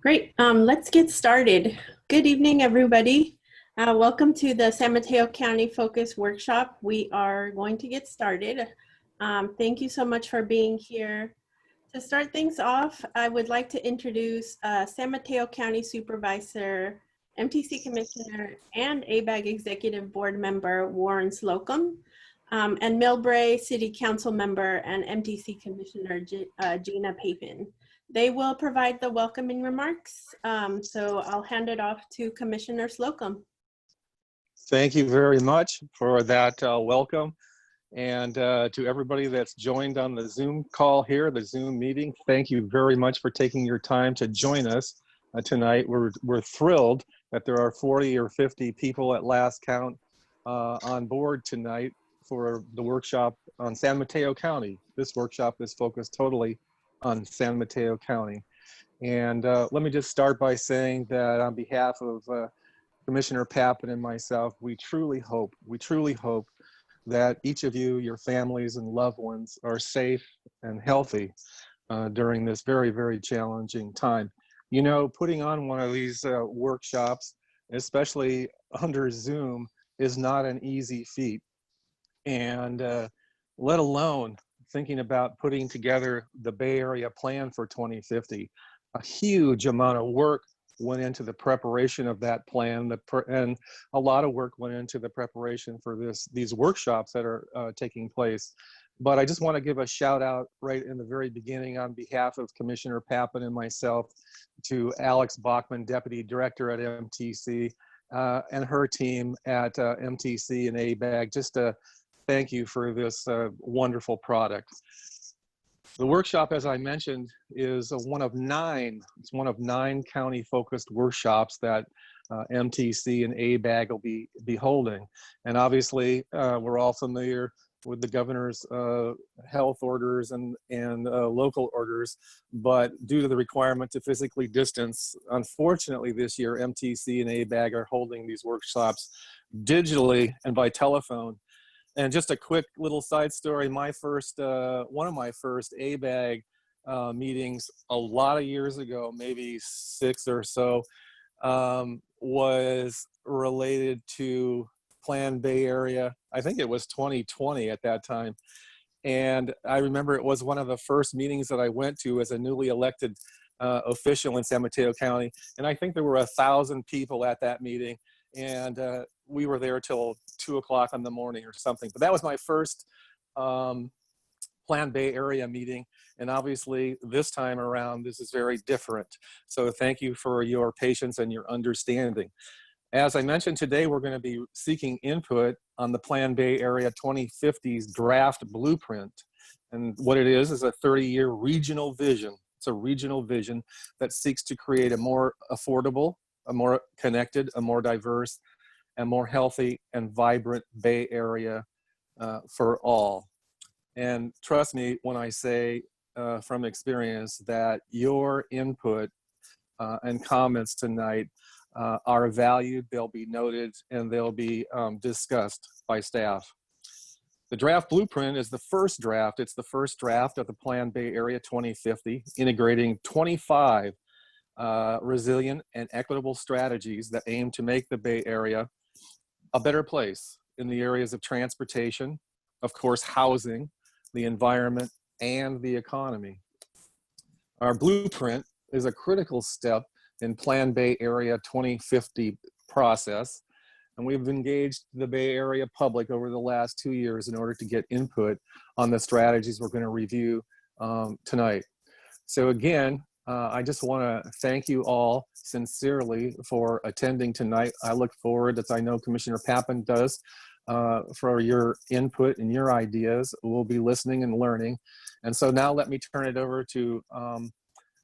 Great. Let's get started. Good evening, everybody. Welcome to the San Mateo County Focus Workshop. We are going to get started. Thank you so much for being here. To start things off, I would like to introduce San Mateo County Supervisor, MTC Commissioner, and ABAG Executive Board Member Warren Slocum, and Millbrae City Council Member and MTC Commissioner Gina Papin. They will provide the welcoming remarks. So I'll hand it off to Commissioner Slocum. Thank you very much for that welcome. And to everybody that's joined on the Zoom call here, the Zoom meeting, thank you very much for taking your time to join us tonight. We're thrilled that there are 40 or 50 people at last count on board tonight for the workshop on San Mateo County. This workshop is focused totally on San Mateo County. And let me just start by saying that on behalf of Commissioner Papin and myself, we truly hope that each of you, your families and loved ones are safe and healthy during this very, very challenging time. You know, putting on one of these workshops, especially under Zoom, is not an easy feat. And let alone thinking about putting together the Bay Area Plan for 2050. A huge amount of work went into the preparation of that plan, and a lot of work went into the preparation for these workshops that are taking place. But I just want to give a shout out right in the very beginning on behalf of Commissioner Papin and myself to Alex Bachman, Deputy Director at MTC, and her team at MTC and ABAG, just to thank you for this wonderful product. The workshop, as I mentioned, is one of 9. It's one of 9 county-focused workshops that MTC and ABAG will be holding. And obviously, we're all familiar with the governor's health orders and local orders, but due to the requirement to physically distance, unfortunately this year, MTC and ABAG are holding these workshops digitally and by telephone. And just a quick little side story, my first, one of my first ABAG meetings a lot of years ago, maybe 6 or so, was related to Plan Bay Area. I think it was 2020 at that time. And I remember it was one of the first meetings that I went to as a newly elected official in San Mateo County. And I think there were 1,000 people at that meeting. And we were there till 2 o'clock in the morning or something. But that was my first Plan Bay Area meeting. And obviously this time around, this is very different. So thank you for your patience and your understanding. As I mentioned today, we're going to be seeking input on the Plan Bay Area 2050's draft blueprint. And what it is a 30-year regional vision. It's a regional vision that seeks to create a more affordable, a more connected, a more diverse, and more healthy and vibrant Bay Area for all. And trust me when I say from experience that your input and comments tonight are valued, they'll be noted, and they'll be discussed by staff. The draft blueprint is the first draft. It's the first draft of the Plan Bay Area 2050, integrating 25 resilient and equitable strategies that aim to make the Bay Area a better place in the areas of transportation, of course, housing, the environment, and the economy. Our blueprint is a critical step in Plan Bay Area 2050 process, and we've engaged the Bay Area public over the last 2 years in order to get input on the strategies we're going to review tonight. So again, I just want to thank you all sincerely for attending tonight. I look forward, as I know Commissioner Papin does, for your input and your ideas. We'll be listening and learning. And so now let me turn it over to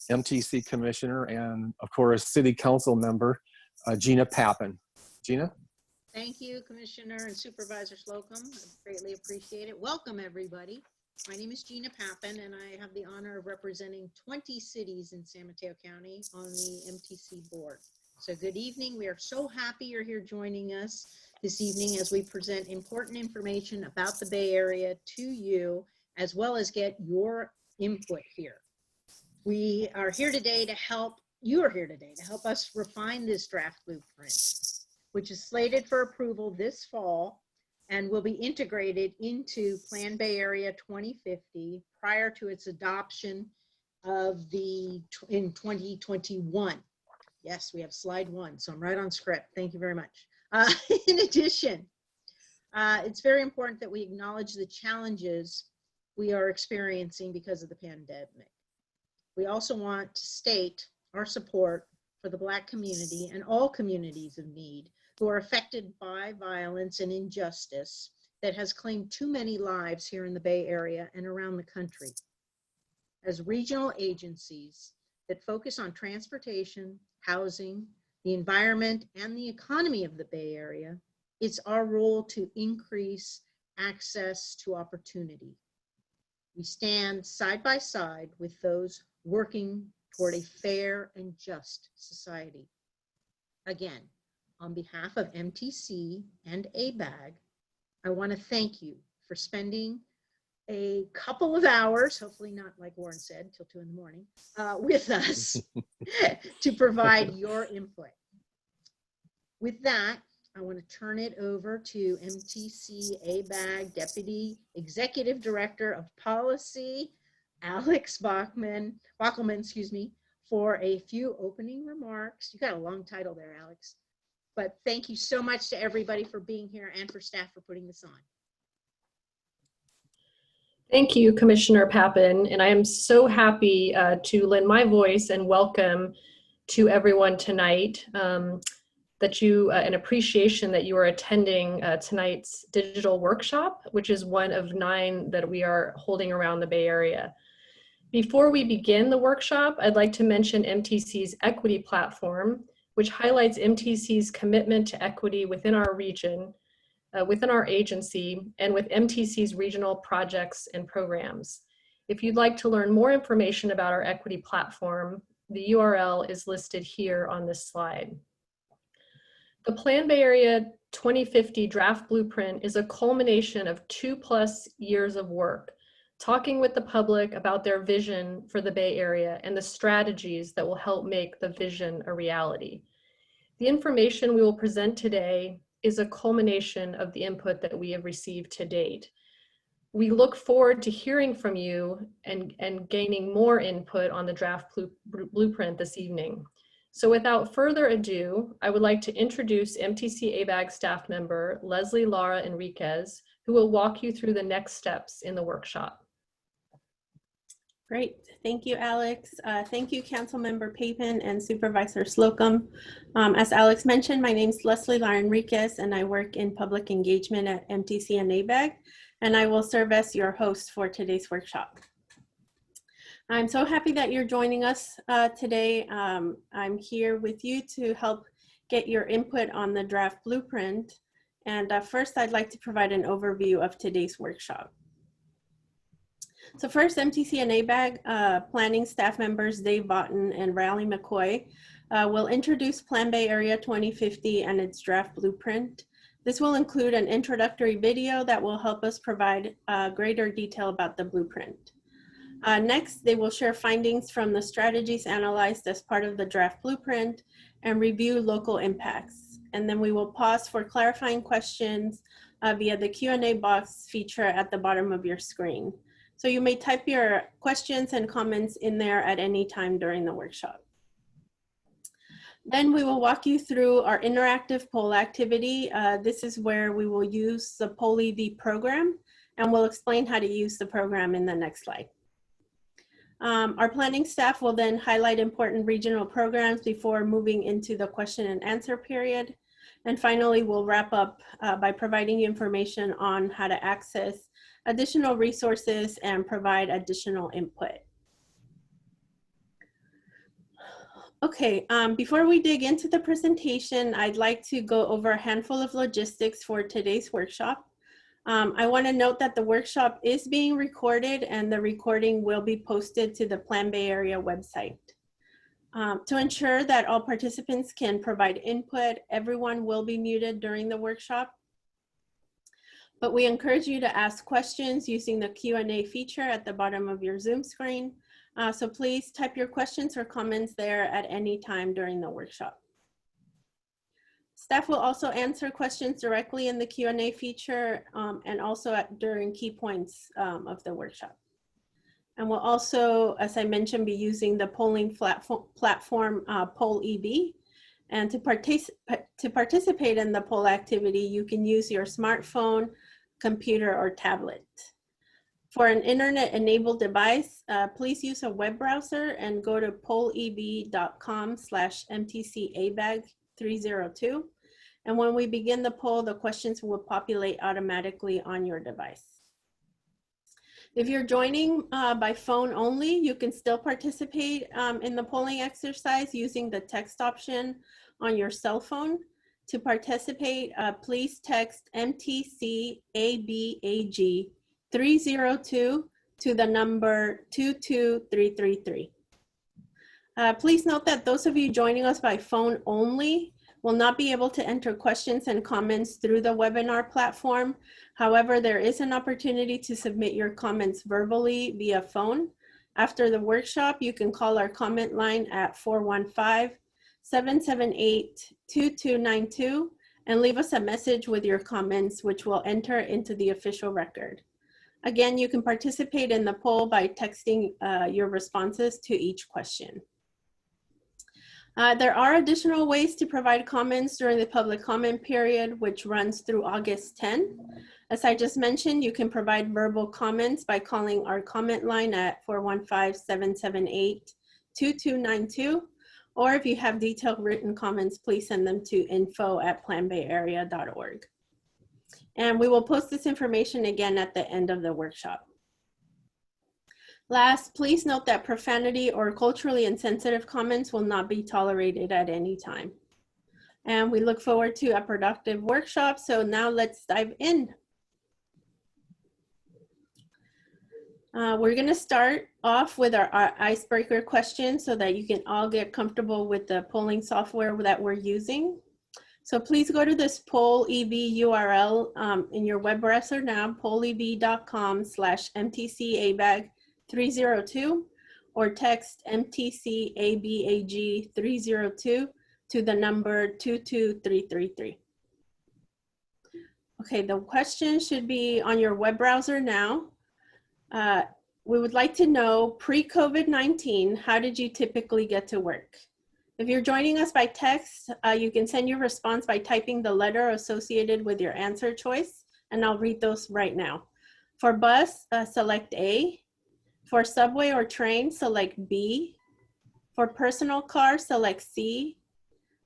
MTC Commissioner and, of course, City Council Member Gina Papin. Gina? Thank you, Commissioner and Supervisor Slocum. I greatly appreciate it. Welcome, everybody. My name is Gina Papin, and I have the honor of representing 20 cities in San Mateo County on the MTC board. So good evening. We are so happy you're here joining us this evening as we present important information about the Bay Area to you, as well as get your input here. We are here today to help you are here today to help us refine this draft blueprint, which is slated for approval this fall and will be integrated into Plan Bay Area 2050 prior to its adoption in 2021. Yes, we have slide 1, so I'm right on script. Thank you very much. In addition, it's very important that we acknowledge the challenges we are experiencing because of the pandemic. We also want to state our support for the Black community and all communities of need who are affected by violence and injustice that has claimed too many lives here in the Bay Area and around the country. As regional agencies that focus on transportation, housing, the environment, and the economy of the Bay Area, it's our role to increase access to opportunity. We stand side by side with those working toward a fair and just society. Again, on behalf of MTC and ABAG, I want to thank you for spending a couple of hours, hopefully not like Warren said, till 2 in the morning, with us to provide your input. With that, I want to turn it over to MTC ABAG Deputy Executive Director of Policy, Alex Bachman, for a few opening remarks. You got a long title there, Alex. But thank you so much to everybody for being here and for staff for putting this on. Thank you, Commissioner Pappen, and I am so happy to lend my voice and welcome to everyone tonight. An appreciation that you are attending tonight's digital workshop, which is one of 9 that we are holding around the Bay Area. Before we begin the workshop, I'd like to mention MTC's equity platform, which highlights MTC's commitment to equity within our region, within our agency, and with MTC's regional projects and programs. If you'd like to learn more information about our equity platform, the URL is listed here on this slide. The Plan Bay Area 2050 draft blueprint is a culmination of 2+ years of work, talking with the public about their vision for the Bay Area and the strategies that will help make the vision a reality. The information we will present today is a culmination of the input that we have received to date. We look forward to hearing from you and gaining more input on the draft blueprint this evening. So without further ado, I would like to introduce MTC ABAG staff member, Leslie Lara Enriquez, who will walk you through the next steps in the workshop. Great. Thank you, Alex. Thank you, Councilmember Papen and Supervisor Slocum. As Alex mentioned, my name is Leslie Lara Enriquez, and I work in public engagement at MTC and ABAG, and I will serve as your host for today's workshop. I'm so happy that you're joining us today. I'm here with you to help get your input on the draft blueprint. And first, I'd like to provide an overview of today's workshop. So first, MTC and ABAG planning staff members Dave Botten and Riley McCoy will introduce Plan Bay Area 2050 and its draft blueprint. This will include an introductory video that will help us provide greater detail about the blueprint. Next, they will share findings from the strategies analyzed as part of the draft blueprint and review local impacts. And then we will pause for clarifying questions via the Q&A box feature at the bottom of your screen. So you may type your questions and comments in there at any time during the workshop. Then we will walk you through our interactive poll activity. This is where we will use the Poll ED program, and we'll explain how to use the program in the next slide. Our planning staff will then highlight important regional programs before moving into the question and answer period. And finally, we'll wrap up by providing you information on how to access additional resources and provide additional input. Okay, before we dig into the presentation, I'd like to go over a handful of logistics for today's workshop. I want to note that the workshop is being recorded and the recording will be posted to the Plan Bay Area website. To ensure that all participants can provide input, everyone will be muted during the workshop. But we encourage you to ask questions using the Q&A feature at the bottom of your Zoom screen. So please type your questions or comments there at any time during the workshop. Staff will also answer questions directly in the Q&A feature and also during key points of the workshop. And we'll also, as I mentioned, be using the polling platform PollEB. And to participate in the poll activity, you can use your smartphone, computer, or tablet. For an internet-enabled device, please use a web browser and go to polleb.com/mtcabag302. And when we begin the poll, the questions will populate automatically on your device. If you're joining by phone only, you can still participate in the polling exercise using the text option on your cell phone. To participate, please text MTCABAG 302 to the number 22333. Please note that those of you joining us by phone only will not be able to enter questions and comments through the webinar platform. However, there is an opportunity to submit your comments verbally via phone. After the workshop, you can call our comment line at 415-778-2292 and leave us a message with your comments, which we'll enter into the official record. Again, you can participate in the poll by texting your responses to each question. There are additional ways to provide comments during the public comment period, which runs through August 10. As I just mentioned, you can provide verbal comments by calling our comment line at 415-778-2292. Or if you have detailed written comments, please send them to info@planbayarea.org. And we will post this information again at the end of the workshop. Last, please note that profanity or culturally insensitive comments will not be tolerated at any time. And we look forward to a productive workshop. So now let's dive in. We're going to start off with our icebreaker question so that you can all get comfortable with the polling software that we're using. So please go to this PollEB URL in your web browser now, polleb.com/mtcabag302, or text MTCABAG302 to the number 22333. Okay, the question should be on your web browser now. We would like to know, pre-COVID-19, how did you typically get to work? If you're joining us by text, you can send your response by typing the letter associated with your answer choice, and I'll read those right now. For bus, select A. For subway or train, select B. For personal car, select C.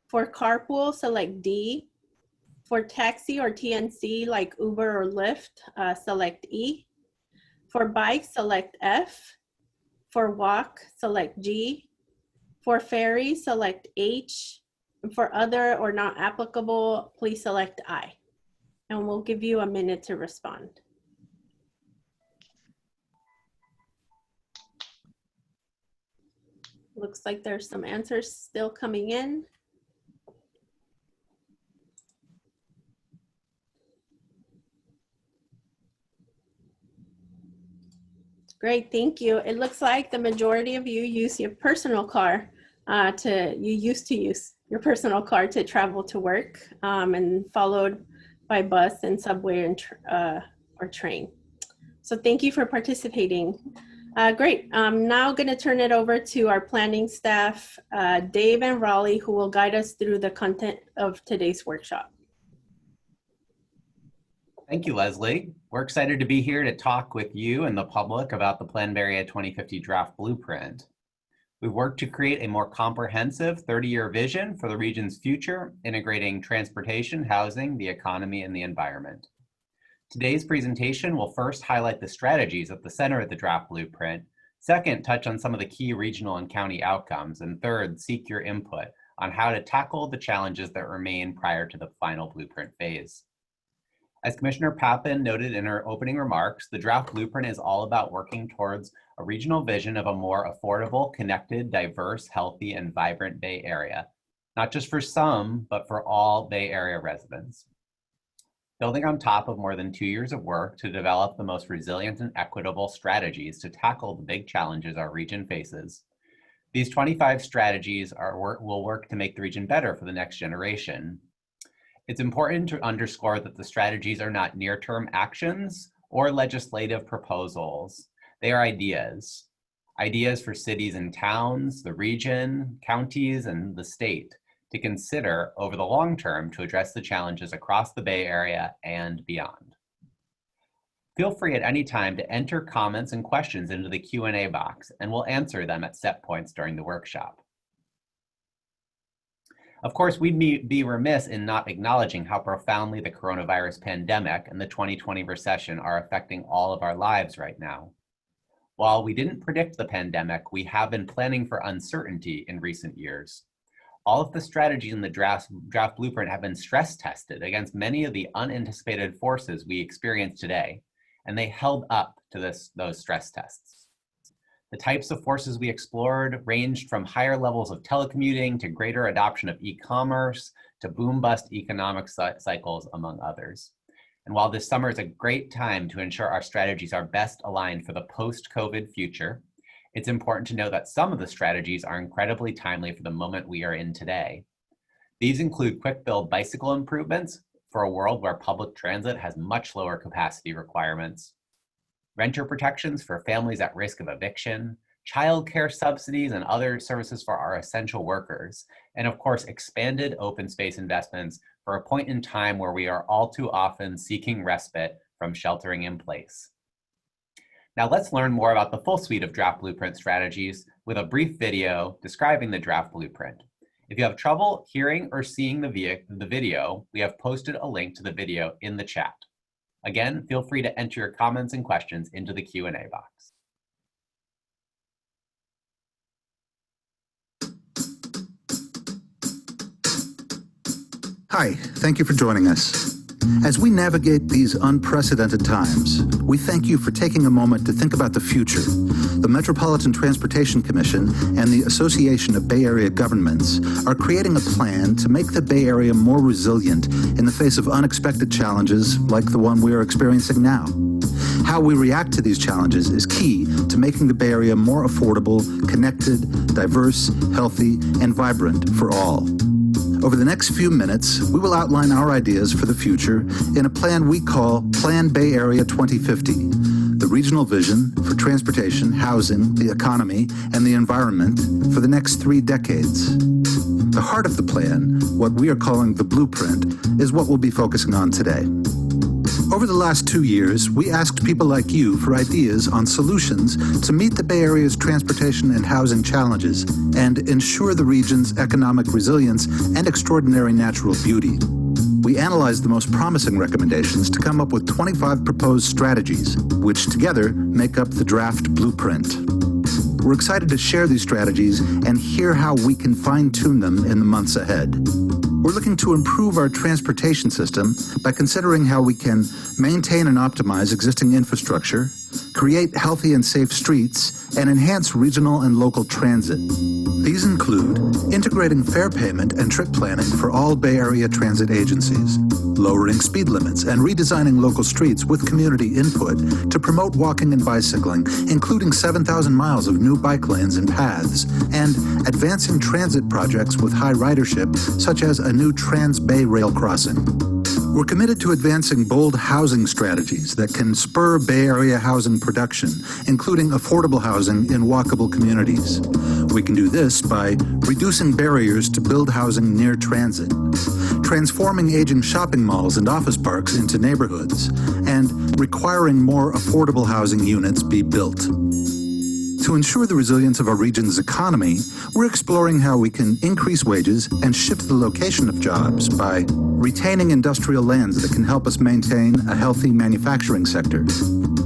For carpool, select D. For taxi or TNC, like Uber or Lyft, select E. For bike, select F. For walk, select G. For ferry, select H. And for other or not applicable, please select I. And we'll give you a minute to respond. Looks like there's some answers still coming in. Great, thank you. It looks like the majority of you use your personal car you used to use your personal car to travel to work, and followed by bus and subway and or train. So thank you for participating. Great, I'm now gonna turn it over to our planning staff, Dave and Raleigh, who will guide us through the content of today's workshop. Thank you, Leslie. We're excited to be here to talk with you and the public about the Plan Bay Area 2050 Draft Blueprint. We've worked to create a more comprehensive 30-year vision for the region's future, integrating transportation, housing, the economy, and the environment. Today's presentation will first highlight the strategies at the center of the draft blueprint, second, touch on some of the key regional and county outcomes, and third, seek your input on how to tackle the challenges that remain prior to the final blueprint phase. As Commissioner Pappen noted in her opening remarks, the draft blueprint is all about working towards a regional vision of a more affordable, connected, diverse, healthy, and vibrant Bay Area, not just for some, but for all Bay Area residents. building on top of more than 2 years of work to develop the most resilient and equitable strategies to tackle the big challenges our region faces. These 25 strategies will work to make the region better for the next generation. It's important to underscore that the strategies are not near-term actions or legislative proposals. They are ideas for cities and towns, the region, counties, and the state to consider over the long term to address the challenges across the Bay Area and beyond. Feel free at any time to enter comments and questions into the Q&A box, and we'll answer them at set points during the workshop. Of course, we'd be remiss in not acknowledging how profoundly the coronavirus pandemic and the 2020 recession are affecting all of our lives right now. While we didn't predict the pandemic, we have been planning for uncertainty in recent years. All of the strategies in the draft blueprint have been stress tested against many of the unanticipated forces we experience today, and they held up to those stress tests. The types of forces we explored ranged from higher levels of telecommuting to greater adoption of e-commerce to boom-bust economic cycles, among others. And while this summer is a great time to ensure our strategies are best aligned for the post-COVID future, it's important to know that some of the strategies are incredibly timely for the moment we are in today. These include quick-build bicycle improvements for a world where public transit has much lower capacity requirements, renter protections for families at risk of eviction, childcare subsidies and other services for our essential workers, and of course, expanded open space investments for a point in time where we are all too often seeking respite from sheltering in place. Now let's learn more about the full suite of draft blueprint strategies with a brief video describing the draft blueprint. If you have trouble hearing or seeing the video, we have posted a link to the video in the chat. Again, feel free to enter your comments and questions into the Q&A box. Hi, thank you for joining us. As we navigate these unprecedented times, we thank you for taking a moment to think about the future. The Metropolitan Transportation Commission and the Association of Bay Area Governments are creating a plan to make the Bay Area more resilient in the face of unexpected challenges like the one we are experiencing now. How we react to these challenges is key to making the Bay Area more affordable, connected, diverse, healthy, and vibrant for all. Over the next few minutes, we will outline our ideas for the future in a plan we call Plan Bay Area 2050, the regional vision for transportation, housing, the economy, and the environment for the next 3 decades. The heart of the plan, what we are calling the blueprint, is what we'll be focusing on today. Over the last 2 years, we asked people like you for ideas on solutions to meet the Bay Area's transportation and housing challenges and ensure the region's economic resilience and extraordinary natural beauty. We analyzed the most promising recommendations to come up with 25 proposed strategies, which together make up the draft blueprint. We're excited to share these strategies and hear how we can fine-tune them in the months ahead. We're looking to improve our transportation system by considering how we can maintain and optimize existing infrastructure, create healthy and safe streets, and enhance regional and local transit. These include integrating fare payment and trip planning for all Bay Area transit agencies, lowering speed limits and redesigning local streets with community input to promote walking and bicycling, including 7,000 miles of new bike lanes and paths, and advancing transit projects with high ridership, such as a new Trans-Bay rail crossing. We're committed to advancing bold housing strategies that can spur Bay Area housing production, including affordable housing in walkable communities. We can do this by reducing barriers to build housing near transit, transforming aging shopping malls and office parks into neighborhoods, and requiring more affordable housing units be built. To ensure the resilience of our region's economy, we're exploring how we can increase wages and shift the location of jobs by retaining industrial lands that can help us maintain a healthy manufacturing sector,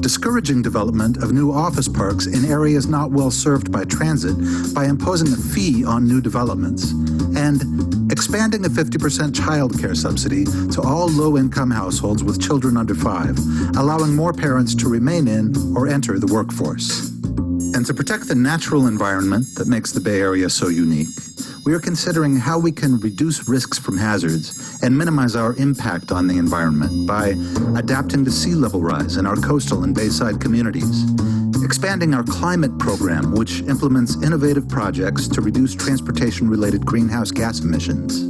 discouraging development of new office parks in areas not well served by transit by imposing a fee on new developments, and expanding a 50% child care subsidy to all low-income households with children under 5, allowing more parents to remain in or enter the workforce. And to protect the natural environment that makes the Bay Area so unique, we are considering how we can reduce risks from hazards and minimize our impact on the environment by adapting to sea level rise in our coastal and bayside communities, expanding our climate program, which implements innovative projects to reduce transportation-related greenhouse gas emissions,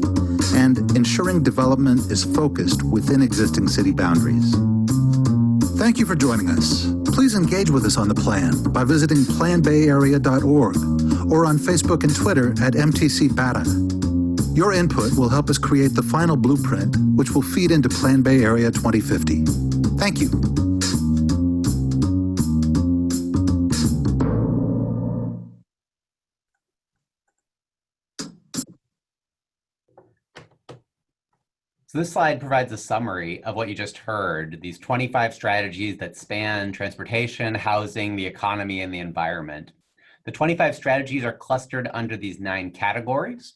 and ensuring development is focused within existing city boundaries. Thank you for joining us. Please engage with us on the plan by visiting planbayarea.org or on Facebook and Twitter at MTC BATA. Your input will help us create the final blueprint, which will feed into Plan Bay Area 2050. Thank you. So this slide provides a summary of what you just heard, these 25 strategies that span transportation, housing, the economy, and the environment. The 25 strategies are clustered under these 9 categories.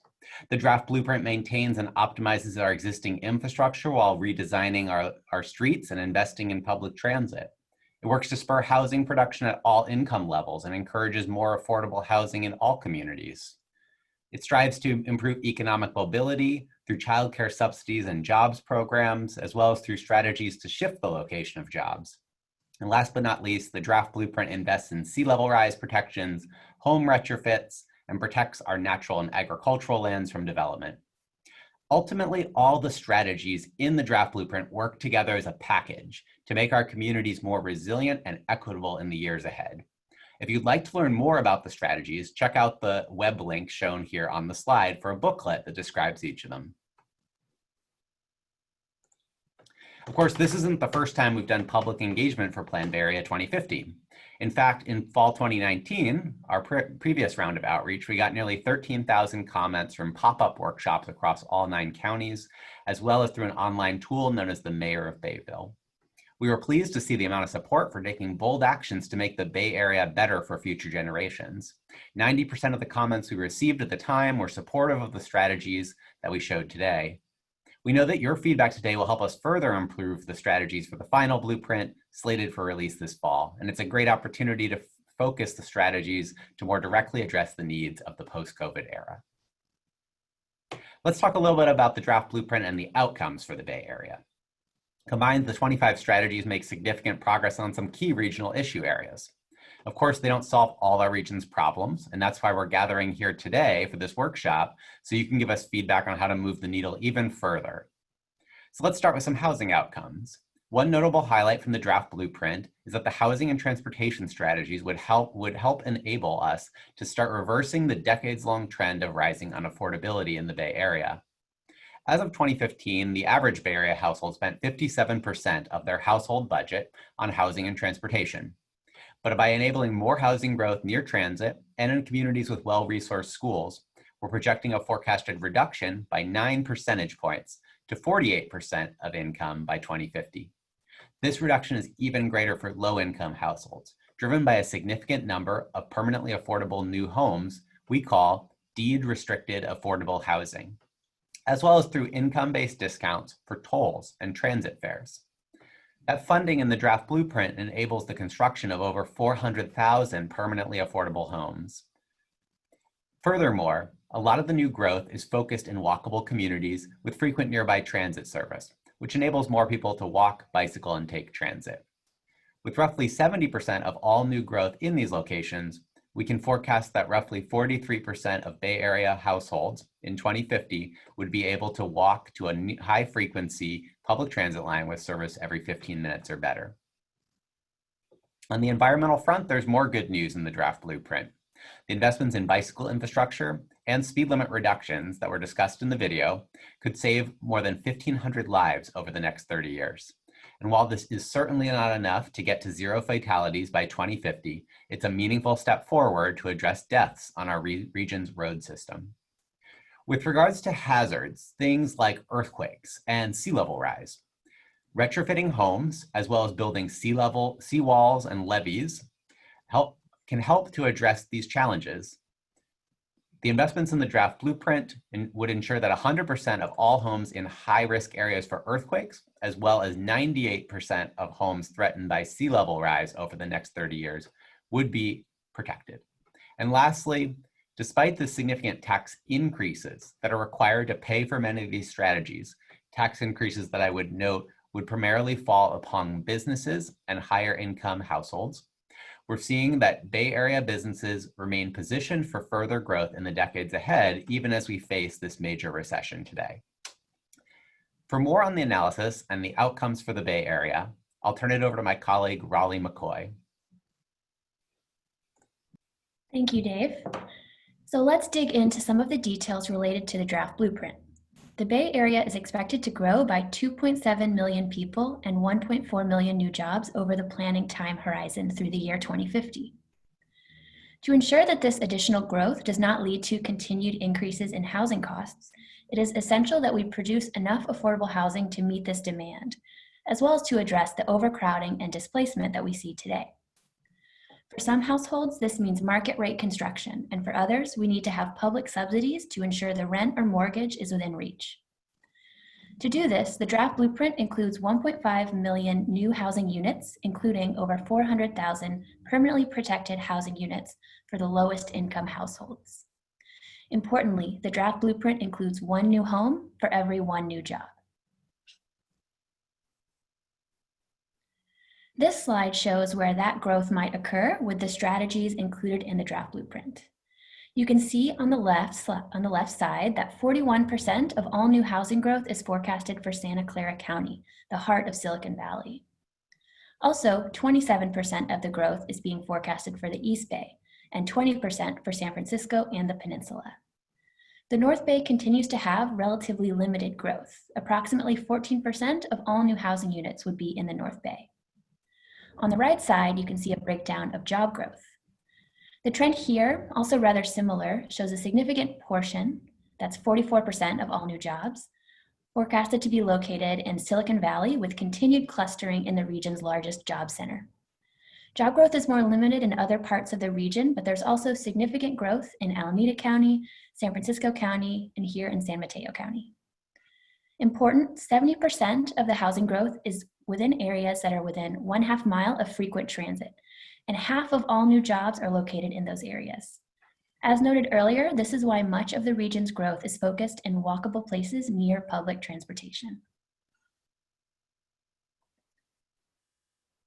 The draft blueprint maintains and optimizes our existing infrastructure while redesigning our streets and investing in public transit. It works to spur housing production at all income levels and encourages more affordable housing in all communities. It strives to improve economic mobility through childcare subsidies and jobs programs, as well as through strategies to shift the location of jobs. And last but not least, the draft blueprint invests in sea level rise protections, home retrofits, and protects our natural and agricultural lands from development. Ultimately, all the strategies in the draft blueprint work together as a package to make our communities more resilient and equitable in the years ahead. If you'd like to learn more about the strategies, check out the web link shown here on the slide for a booklet that describes each of them. Of course, this isn't the first time we've done public engagement for Plan Bay Area 2050. In fact, in fall 2019, our previous round of outreach, we got nearly 13,000 comments from pop-up workshops across all 9 counties, as well as through an online tool known as the Mayor of Bayville. We were pleased to see the amount of support for taking bold actions to make the Bay Area better for future generations. 90% of the comments we received at the time were supportive of the strategies that we showed today. We know that your feedback today will help us further improve the strategies for the final blueprint slated for release this fall. And it's a great opportunity to focus the strategies to more directly address the needs of the post-COVID era. Let's talk a little bit about the draft blueprint and the outcomes for the Bay Area. Combined, the 25 strategies make significant progress on some key regional issue areas. Of course, they don't solve all our region's problems, and that's why we're gathering here today for this workshop, so you can give us feedback on how to move the needle even further. So let's start with some housing outcomes. One notable highlight from the draft blueprint is that the housing and transportation strategies would help enable us to start reversing the decades-long trend of rising unaffordability in the Bay Area. As of 2015, the average Bay Area household spent 57% of their household budget on housing and transportation. But by enabling more housing growth near transit and in communities with well-resourced schools, we're projecting a forecasted reduction by 9 percentage points to 48% of income by 2050. This reduction is even greater for low-income households, driven by a significant number of permanently affordable new homes we call deed-restricted affordable housing, as well as through income-based discounts for tolls and transit fares. That funding in the draft blueprint enables the construction of over 400,000 permanently affordable homes. Furthermore, a lot of the new growth is focused in walkable communities with frequent nearby transit service, which enables more people to walk, bicycle, and take transit. With roughly 70% of all new growth in these locations, we can forecast that roughly 43% of Bay Area households in 2050 would be able to walk to a high-frequency public transit line with service every 15 minutes or better. On the environmental front, there's more good news in the draft blueprint. The investments in bicycle infrastructure and speed limit reductions that were discussed in the video could save more than 1,500 lives over the next 30 years. And while this is certainly not enough to get to 0 fatalities by 2050, it's a meaningful step forward to address deaths on our region's road system. With regards to hazards, things like earthquakes and sea level rise, retrofitting homes, as well as building seawalls and levees, can help to address these challenges. The investments in the draft blueprint would ensure that 100% of all homes in high-risk areas for earthquakes, as well as 98% of homes threatened by sea level rise over the next 30 years, would be protected. And lastly, Despite the significant tax increases that are required to pay for many of these strategies, tax increases that I would note would primarily fall upon businesses and higher income households, we're seeing that Bay Area businesses remain positioned for further growth in the decades ahead, even as we face this major recession today. For more on the analysis and the outcomes for the Bay Area, I'll turn it over to my colleague, Raleigh McCoy. Thank you, Dave. So let's dig into some of the details related to the draft blueprint. The Bay Area is expected to grow by 2.7 million people and 1.4 million new jobs over the planning time horizon through the year 2050. To ensure that this additional growth does not lead to continued increases in housing costs, it is essential that we produce enough affordable housing to meet this demand, as well as to address the overcrowding and displacement that we see today. For some households, this means market rate construction, and for others, we need to have public subsidies to ensure the rent or mortgage is within reach. To do this, the draft blueprint includes 1.5 million new housing units, including over 400,000 permanently protected housing units for the lowest income households. Importantly, the draft blueprint includes 1 new home for every 1 new job. This slide shows where that growth might occur with the strategies included in the draft blueprint. You can see on the left side that 41% of all new housing growth is forecasted for Santa Clara County, the heart of Silicon Valley. Also, 27% of the growth is being forecasted for the East Bay and 20% for San Francisco and the Peninsula. The North Bay continues to have relatively limited growth. Approximately 14% of all new housing units would be in the North Bay. On the right side, you can see a breakdown of job growth. The trend here, also rather similar, shows a significant portion, that's 44% of all new jobs, forecasted to be located in Silicon Valley with continued clustering in the region's largest job center. Job growth is more limited in other parts of the region, but there's also significant growth in Alameda County, San Francisco County, and here in San Mateo County. Important, 70% of the housing growth is within areas that are within 1/2 mile of frequent transit, and half of all new jobs are located in those areas. As noted earlier, this is why much of the region's growth is focused in walkable places near public transportation.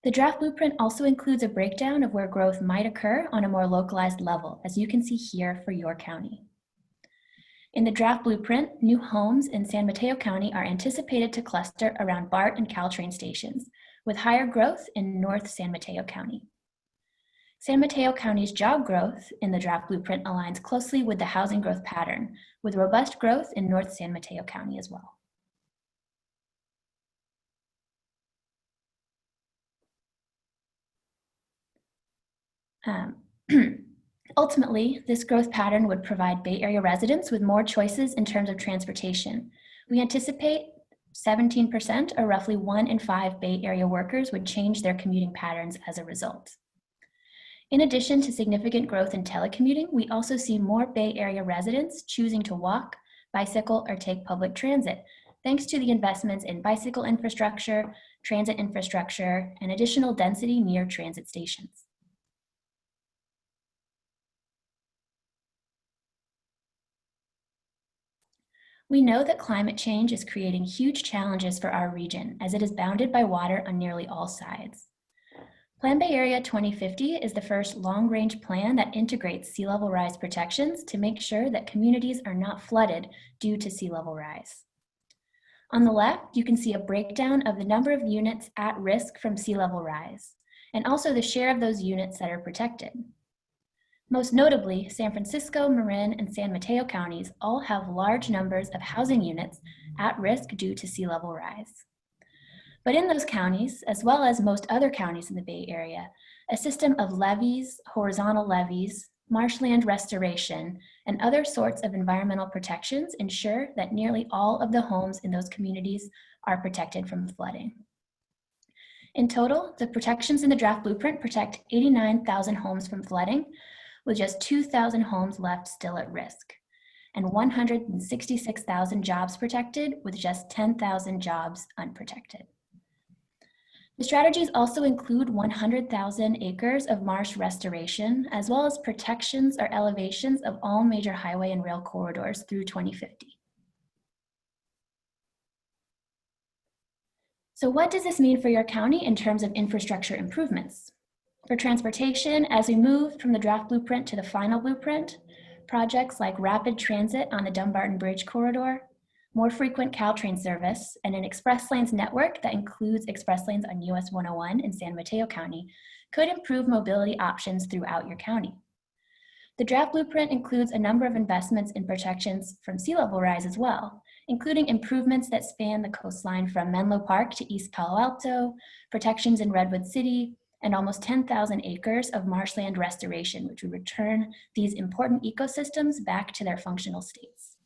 The draft blueprint also includes a breakdown of where growth might occur on a more localized level, as you can see here for your county. In the draft blueprint, new homes in San Mateo County are anticipated to cluster around BART and Caltrain stations, with higher growth in North San Mateo County. San Mateo County's job growth in the draft blueprint aligns closely with the housing growth pattern, with robust growth in North San Mateo County as well. Ultimately, this growth pattern would provide Bay Area residents with more choices in terms of transportation. We anticipate 17%, or roughly 1 in 5 Bay Area workers, would change their commuting patterns as a result. In addition to significant growth in telecommuting, we also see more Bay Area residents choosing to walk, bicycle, or take public transit, thanks to the investments in bicycle infrastructure, transit infrastructure, and additional density near transit stations. We know that climate change is creating huge challenges for our region, as it is bounded by water on nearly all sides. Plan Bay Area 2050 is the first long-range plan that integrates sea level rise protections to make sure that communities are not flooded due to sea level rise. On the left, you can see a breakdown of the number of units at risk from sea level rise, and also the share of those units that are protected. Most notably, San Francisco, Marin, and San Mateo counties all have large numbers of housing units at risk due to sea level rise. But in those counties, as well as most other counties in the Bay Area, a system of levees, horizontal levees, marshland restoration, and other sorts of environmental protections ensure that nearly all of the homes in those communities are protected from flooding. In total, the protections in the draft blueprint protect 89,000 homes from flooding, with just 2,000 homes left still at risk, and 166,000 jobs protected with just 10,000 jobs unprotected. The strategies also include 100,000 acres of marsh restoration, as well as protections or elevations of all major highway and rail corridors through 2050. So what does this mean for your county in terms of infrastructure improvements? For transportation, as we move from the draft blueprint to the final blueprint, projects like rapid transit on the Dumbarton Bridge corridor, more frequent Caltrain service, and an express lanes network that includes express lanes on US 101 in San Mateo County could improve mobility options throughout your county. The draft blueprint includes a number of investments in protections from sea level rise as well, including improvements that span the coastline from Menlo Park to East Palo Alto, protections in Redwood City, and almost 10,000 acres of marshland restoration, which would return these important ecosystems back to their functional states.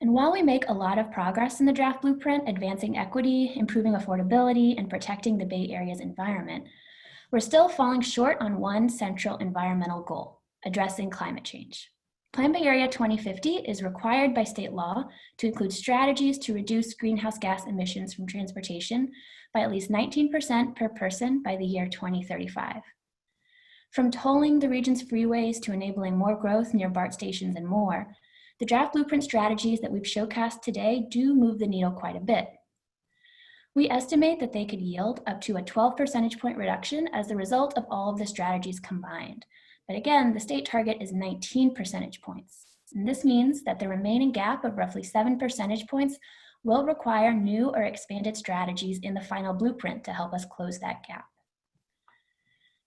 And while we make a lot of progress in the draft blueprint, advancing equity, improving affordability, and protecting the Bay Area's environment, we're still falling short on one central environmental goal: addressing climate change. Plan Bay Area 2050 is required by state law to include strategies to reduce greenhouse gas emissions from transportation by at least 19% per person by the year 2035. From tolling the region's freeways to enabling more growth near BART stations and more, the draft blueprint strategies that we've showcased today do move the needle quite a bit. We estimate that they could yield up to a 12 percentage point reduction as the result of all of the strategies combined. But again, the state target is 19 percentage points. And this means that the remaining gap of roughly 7 percentage points will require new or expanded strategies in the final blueprint to help us close that gap.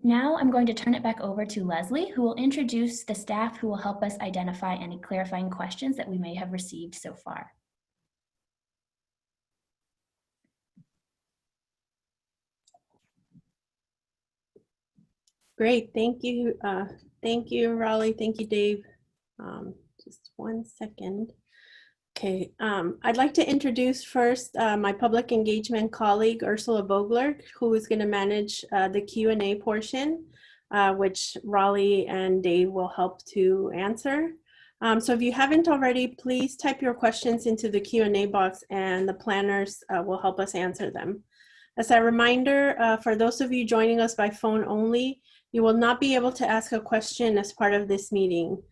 Now I'm going to turn it back over to Leslie, who will introduce the staff who will help us identify any clarifying questions that we may have received so far. Great, thank you. Thank you, Raleigh. Thank you, Dave. Just 1 second. Okay, I'd like to introduce first my public engagement colleague, Ursula Vogler, who is going to manage the Q&A portion, which Raleigh and Dave will help to answer. So if you haven't already, please type your questions into the Q&A box and the planners will help us answer them. As a reminder, for those of you joining us by phone only, you will not be able to ask a question as part of this meeting.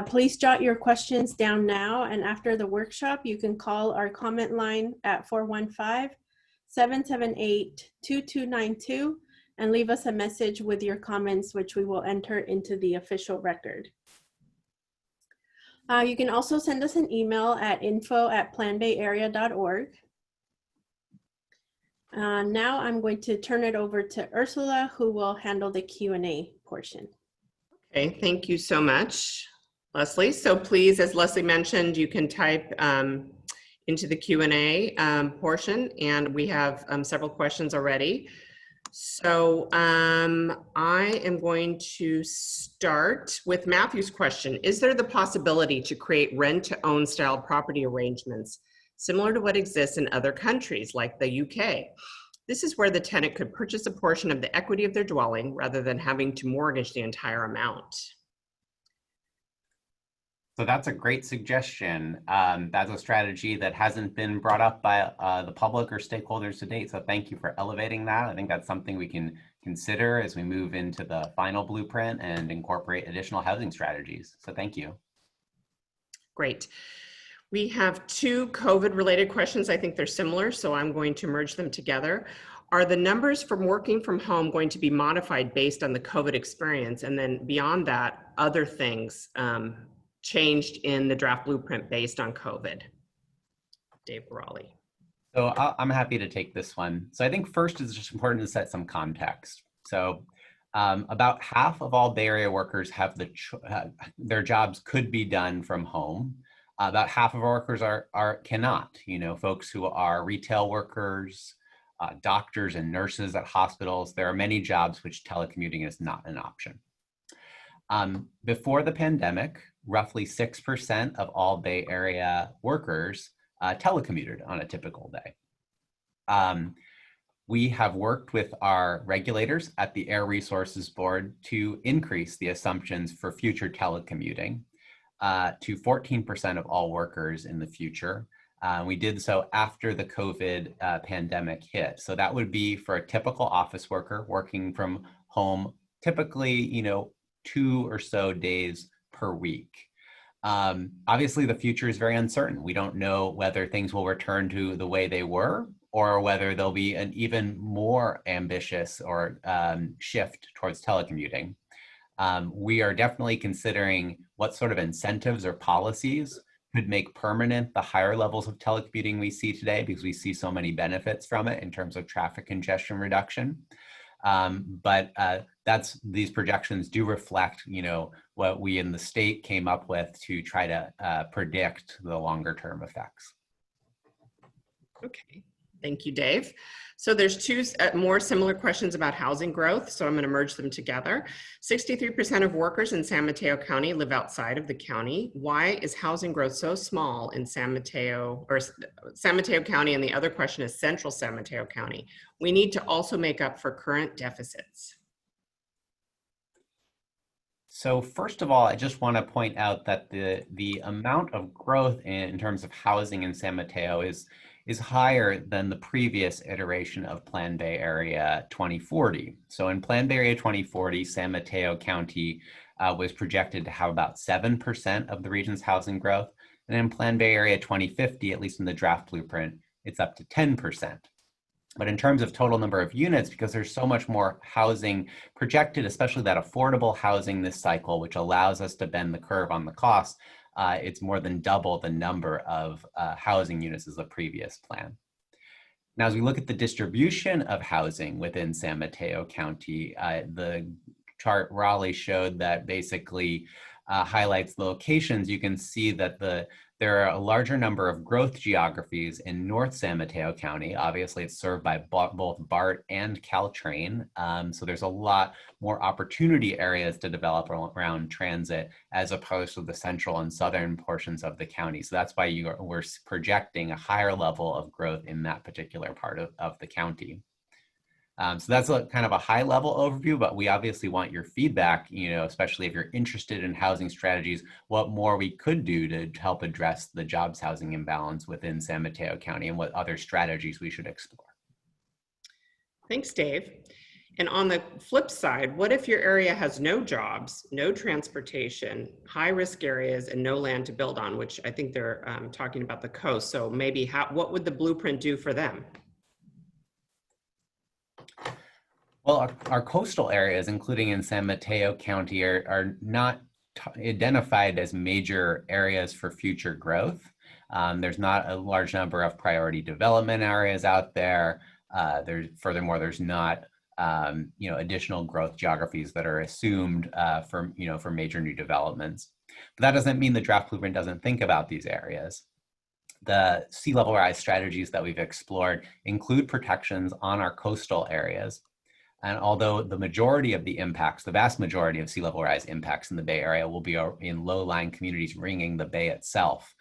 Please jot your questions down now, and after the workshop, you can call our comment line at 415-778-2292 and leave us a message with your comments, which we will enter into the official record. You can also send us an email at info@planbayarea.org. Now I'm going to turn it over to Ursula, who will handle the Q&A portion. Okay, thank you so much, Leslie. So please, as Leslie mentioned, you can type into the Q&A portion, and we have several questions already. So I am going to start with Matthew's question. Is there the possibility to create rent-to-own style property arrangements similar to what exists in other countries like the UK? This is where the tenant could purchase a portion of the equity of their dwelling rather than having to mortgage the entire amount. So that's a great suggestion. That's a strategy that hasn't been brought up by the public or stakeholders to date. So thank you for elevating that. I think that's something we can consider as we move into the final blueprint and incorporate additional housing strategies. So thank you. Great. We have two COVID-related questions. I think they're similar, so I'm going to merge them together. Are the numbers from working from home going to be modified based on the COVID experience? And then beyond that, other things changed in the draft blueprint based on COVID? Dave Raleigh. So I'm happy to take this one. So I think first it's just important to set some context. So about half of all Bay Area workers have their jobs could be done from home. About half of our workers cannot. You know, folks who are retail workers, doctors and nurses at hospitals. There are many jobs which telecommuting is not an option. Before the pandemic, roughly 6% of all Bay Area workers telecommuted on a typical day. We have worked with our regulators at the Air Resources Board to increase the assumptions for future telecommuting to 14% of all workers in the future. We did so after the COVID pandemic hit. So that would be for a typical office worker working from home, typically, 2 or so days per week. Obviously, the future is very uncertain. We don't know whether things will return to the way they were or whether there'll be an even more ambitious or shift towards telecommuting. We are definitely considering what sort of incentives or policies could make permanent the higher levels of telecommuting we see today, because we see so many benefits from it in terms of traffic congestion reduction. But these projections do reflect, what we in the state came up with to try to predict the longer term effects. Okay, thank you, Dave. So there's two more similar questions about housing growth, so I'm going to merge them together. 63% of workers in San Mateo County live outside of the county. Why is housing growth so small in San Mateo County? And the other question is Central San Mateo County. We need to also make up for current deficits. So first of all, I just want to point out that the amount of growth in terms of housing in San Mateo is higher than the previous iteration of Plan Bay Area 2040. So in Plan Bay Area 2040, San Mateo County was projected to have about 7% of the region's housing growth. And in Plan Bay Area 2050, at least in the draft blueprint, it's up to 10%. But in terms of total number of units, because there's so much more housing projected, especially that affordable housing this cycle, which allows us to bend the curve on the cost, it's more than double the number of housing units as the previous plan. Now, as we look at the distribution of housing within San Mateo County, the chart Raleigh showed that basically highlights the locations. You can see that there are a larger number of growth geographies in North San Mateo County. Obviously, it's served by both BART and Caltrain. So there's a lot more opportunity areas to develop around transit as opposed to the central and southern portions of the county. So that's why we're projecting a higher level of growth in that particular part of the county. So that's kind of a high level overview, but we obviously want your feedback, especially if you're interested in housing strategies, what more we could do to help address the jobs housing imbalance within San Mateo County and what other strategies we should explore. Thanks, Dave. And on the flip side, what if your area has no jobs, no transportation, high risk areas, and no land to build on, which I think they're talking about the coast. So maybe what would the blueprint do for them? Well, our coastal areas, including in San Mateo County, are not identified as major areas for future growth. There's not a large number of priority development areas out there. Furthermore, there's not additional growth geographies that are assumed for major new developments. But that doesn't mean the draft blueprint doesn't think about these areas. The sea level rise strategies that we've explored include protections on our coastal areas. And although the majority of the impacts, the vast majority of sea level rise impacts in the Bay Area will be in low-lying communities ringing the Bay itself,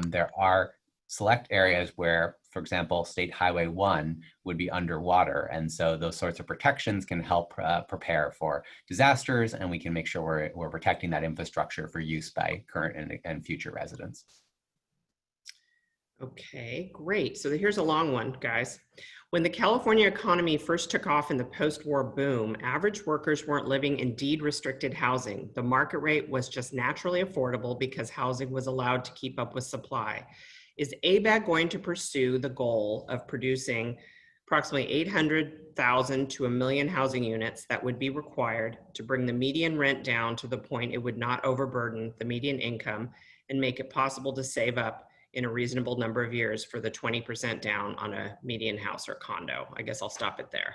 there are select areas where, for example, State Highway 1 would be underwater. And so those sorts of protections can help prepare for disasters, and we can make sure we're protecting that infrastructure for use by current and future residents. Okay, great. So here's a long one, guys. When the California economy first took off in the post-war boom, average workers weren't living in deed-restricted housing. The market rate was just naturally affordable because housing was allowed to keep up with supply. Is ABAG going to pursue the goal of producing approximately 800,000 to 1 million housing units that would be required to bring the median rent down to the point it would not overburden the median income and make it possible to save up in a reasonable number of years for the 20% down on a median house or condo? I guess I'll stop it there.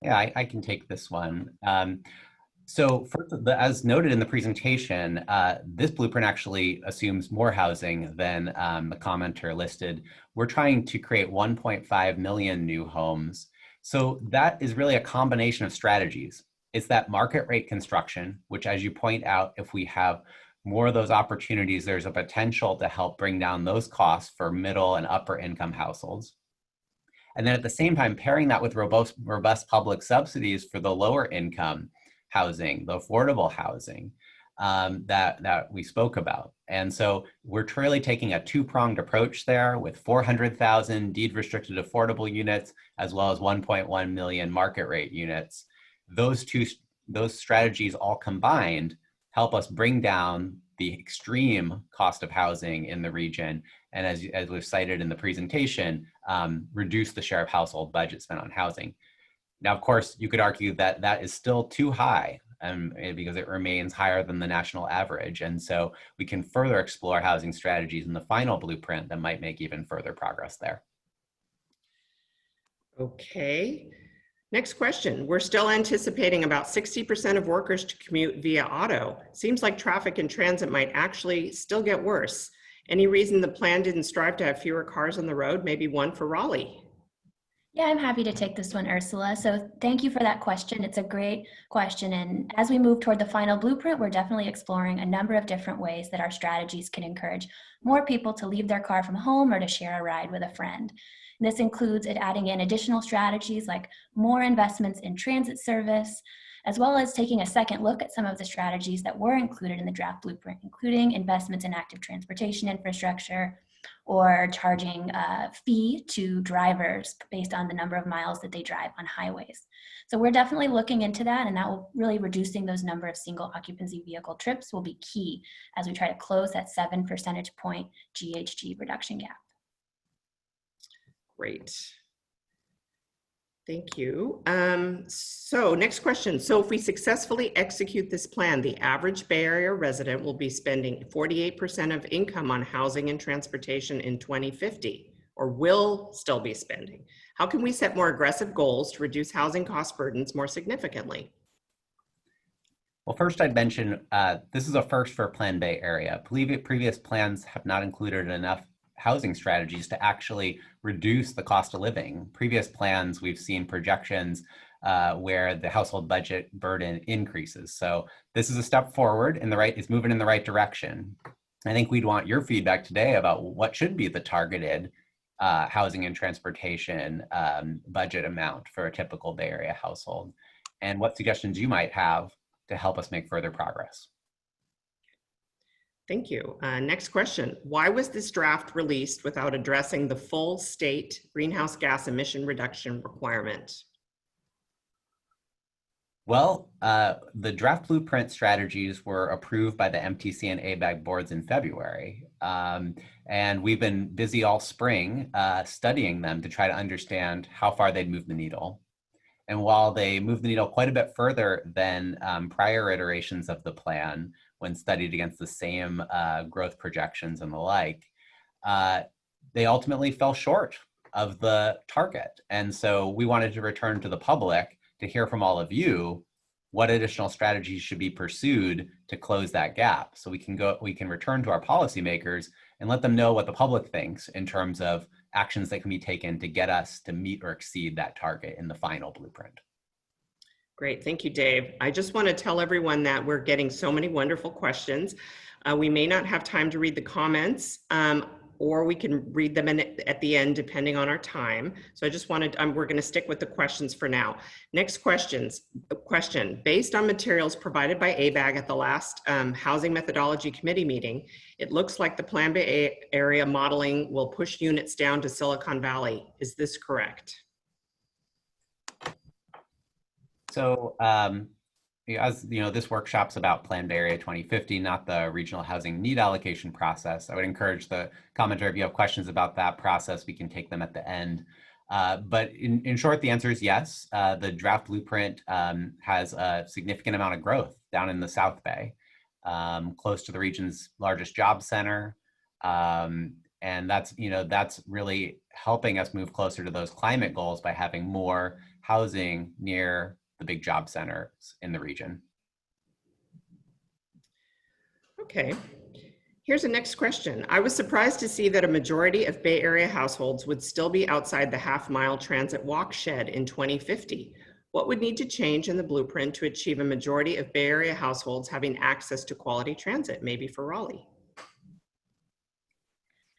Yeah, I can take this one. So first, as noted in the presentation, this blueprint actually assumes more housing than the commenter listed. We're trying to create 1.5 million new homes. So that is really a combination of strategies. It's that market rate construction, which, as you point out, if we have more of those opportunities, there's a potential to help bring down those costs for middle and upper income households. And then at the same time, pairing that with robust public subsidies for the lower income housing, the affordable housing, that we spoke about. And so we're truly taking a two-pronged approach there with 400,000 deed-restricted affordable units, as well as 1.1 million market rate units. Those strategies all combined help us bring down the extreme cost of housing in the region, and as we've cited in the presentation, reduce the share of household budget spent on housing. Now, of course, you could argue that that is still too high because it remains higher than the national average. And so we can further explore housing strategies in the final blueprint that might make even further progress there. Okay. Next question. We're still anticipating about 60% of workers to commute via auto. Seems like traffic and transit might actually still get worse. Any reason the plan didn't strive to have fewer cars on the road? Maybe one for Raleigh. Yeah, I'm happy to take this one, Ursula. So thank you for that question. It's a great question. And as we move toward the final blueprint, we're definitely exploring a number of different ways that our strategies can encourage more people to leave their car from home or to share a ride with a friend. And this includes adding in additional strategies like more investments in transit service, as well as taking a second look at some of the strategies that were included in the draft blueprint, including investments in active transportation infrastructure, or charging a fee to drivers based on the number of miles that they drive on highways. So we're definitely looking into that, and that will really reducing those number of single occupancy vehicle trips will be key as we try to close that 7 percentage point GHG reduction gap. Great. Thank you. So next question. So if we successfully execute this plan, the average Bay Area resident will be spending 48% of income on housing and transportation in 2050, or will still be spending. How can we set more aggressive goals to reduce housing cost burdens more significantly? Well, first I'd mention this is a first for Plan Bay Area. Previous plans have not included enough housing strategies to actually reduce the cost of living. Previous plans, we've seen projections where the household budget burden increases. So this is a step forward it's moving in the right direction. I think we'd want your feedback today about what should be the targeted housing and transportation budget amount for a typical Bay Area household, and what suggestions you might have to help us make further progress. Thank you. Next question. Why was this draft released without addressing the full state greenhouse gas emission reduction requirement? Well, the draft blueprint strategies were approved by the MTC and ABAG boards in February. And we've been busy all spring studying them to try to understand how far they'd move the needle. And while they moved the needle quite a bit further than prior iterations of the plan, when studied against the same growth projections and the like, they ultimately fell short of the target. And so we wanted to return to the public to hear from all of you what additional strategies should be pursued to close that gap. So we can return to our policymakers and let them know what the public thinks in terms of actions that can be taken to get us to meet or exceed that target in the final blueprint. Great, thank you, Dave. I just want to tell everyone that we're getting so many wonderful questions. We may not have time to read the comments, or we can read them at the end depending on our time. So I just wanted, we're going to stick with the questions for now. Next question. Based on materials provided by ABAG at the last Housing Methodology Committee meeting, it looks like the Plan Bay Area modeling will push units down to Silicon Valley. Is this correct? So as you know, this workshop's about Plan Bay Area 2050, not the regional housing need allocation process. I would encourage the commenter, if you have questions about that process, we can take them at the end. But in short, the answer is yes. The draft blueprint has a significant amount of growth down in the South Bay, close to the region's largest job center. And that's really helping us move closer to those climate goals by having more housing near the big job centers in the region. Okay, here's the next question. I was surprised to see that a majority of Bay Area households would still be outside the half-mile transit walk shed in 2050. What would need to change in the blueprint to achieve a majority of Bay Area households having access to quality transit, maybe for Raleigh?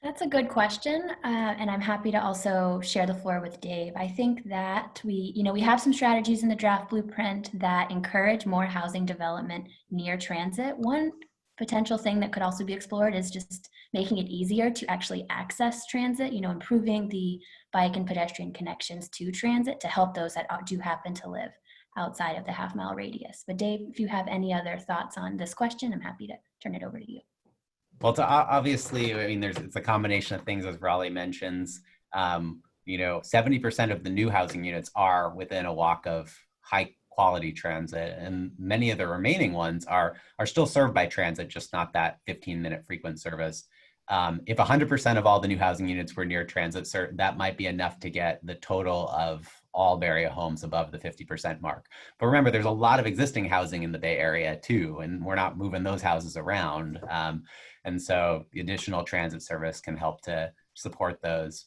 That's a good question, and I'm happy to also share the floor with Dave. I think that we have some strategies in the draft blueprint that encourage more housing development near transit. One potential thing that could also be explored is just making it easier to actually access transit, improving the bike and pedestrian connections to transit to help those that do happen to live outside of the half-mile radius. But Dave, if you have any other thoughts on this question, I'm happy to turn it over to you. Well, obviously, I mean, it's a combination of things, as Raleigh mentions. 70% of the new housing units are within a walk of high quality transit, and many of the remaining ones are still served by transit, just not that 15-minute frequent service. If 100% of all the new housing units were near transit, that might be enough to get the total of all Bay Area homes above the 50% mark. But remember, there's a lot of existing housing in the Bay Area too, and we're not moving those houses around. And so the additional transit service can help to support those.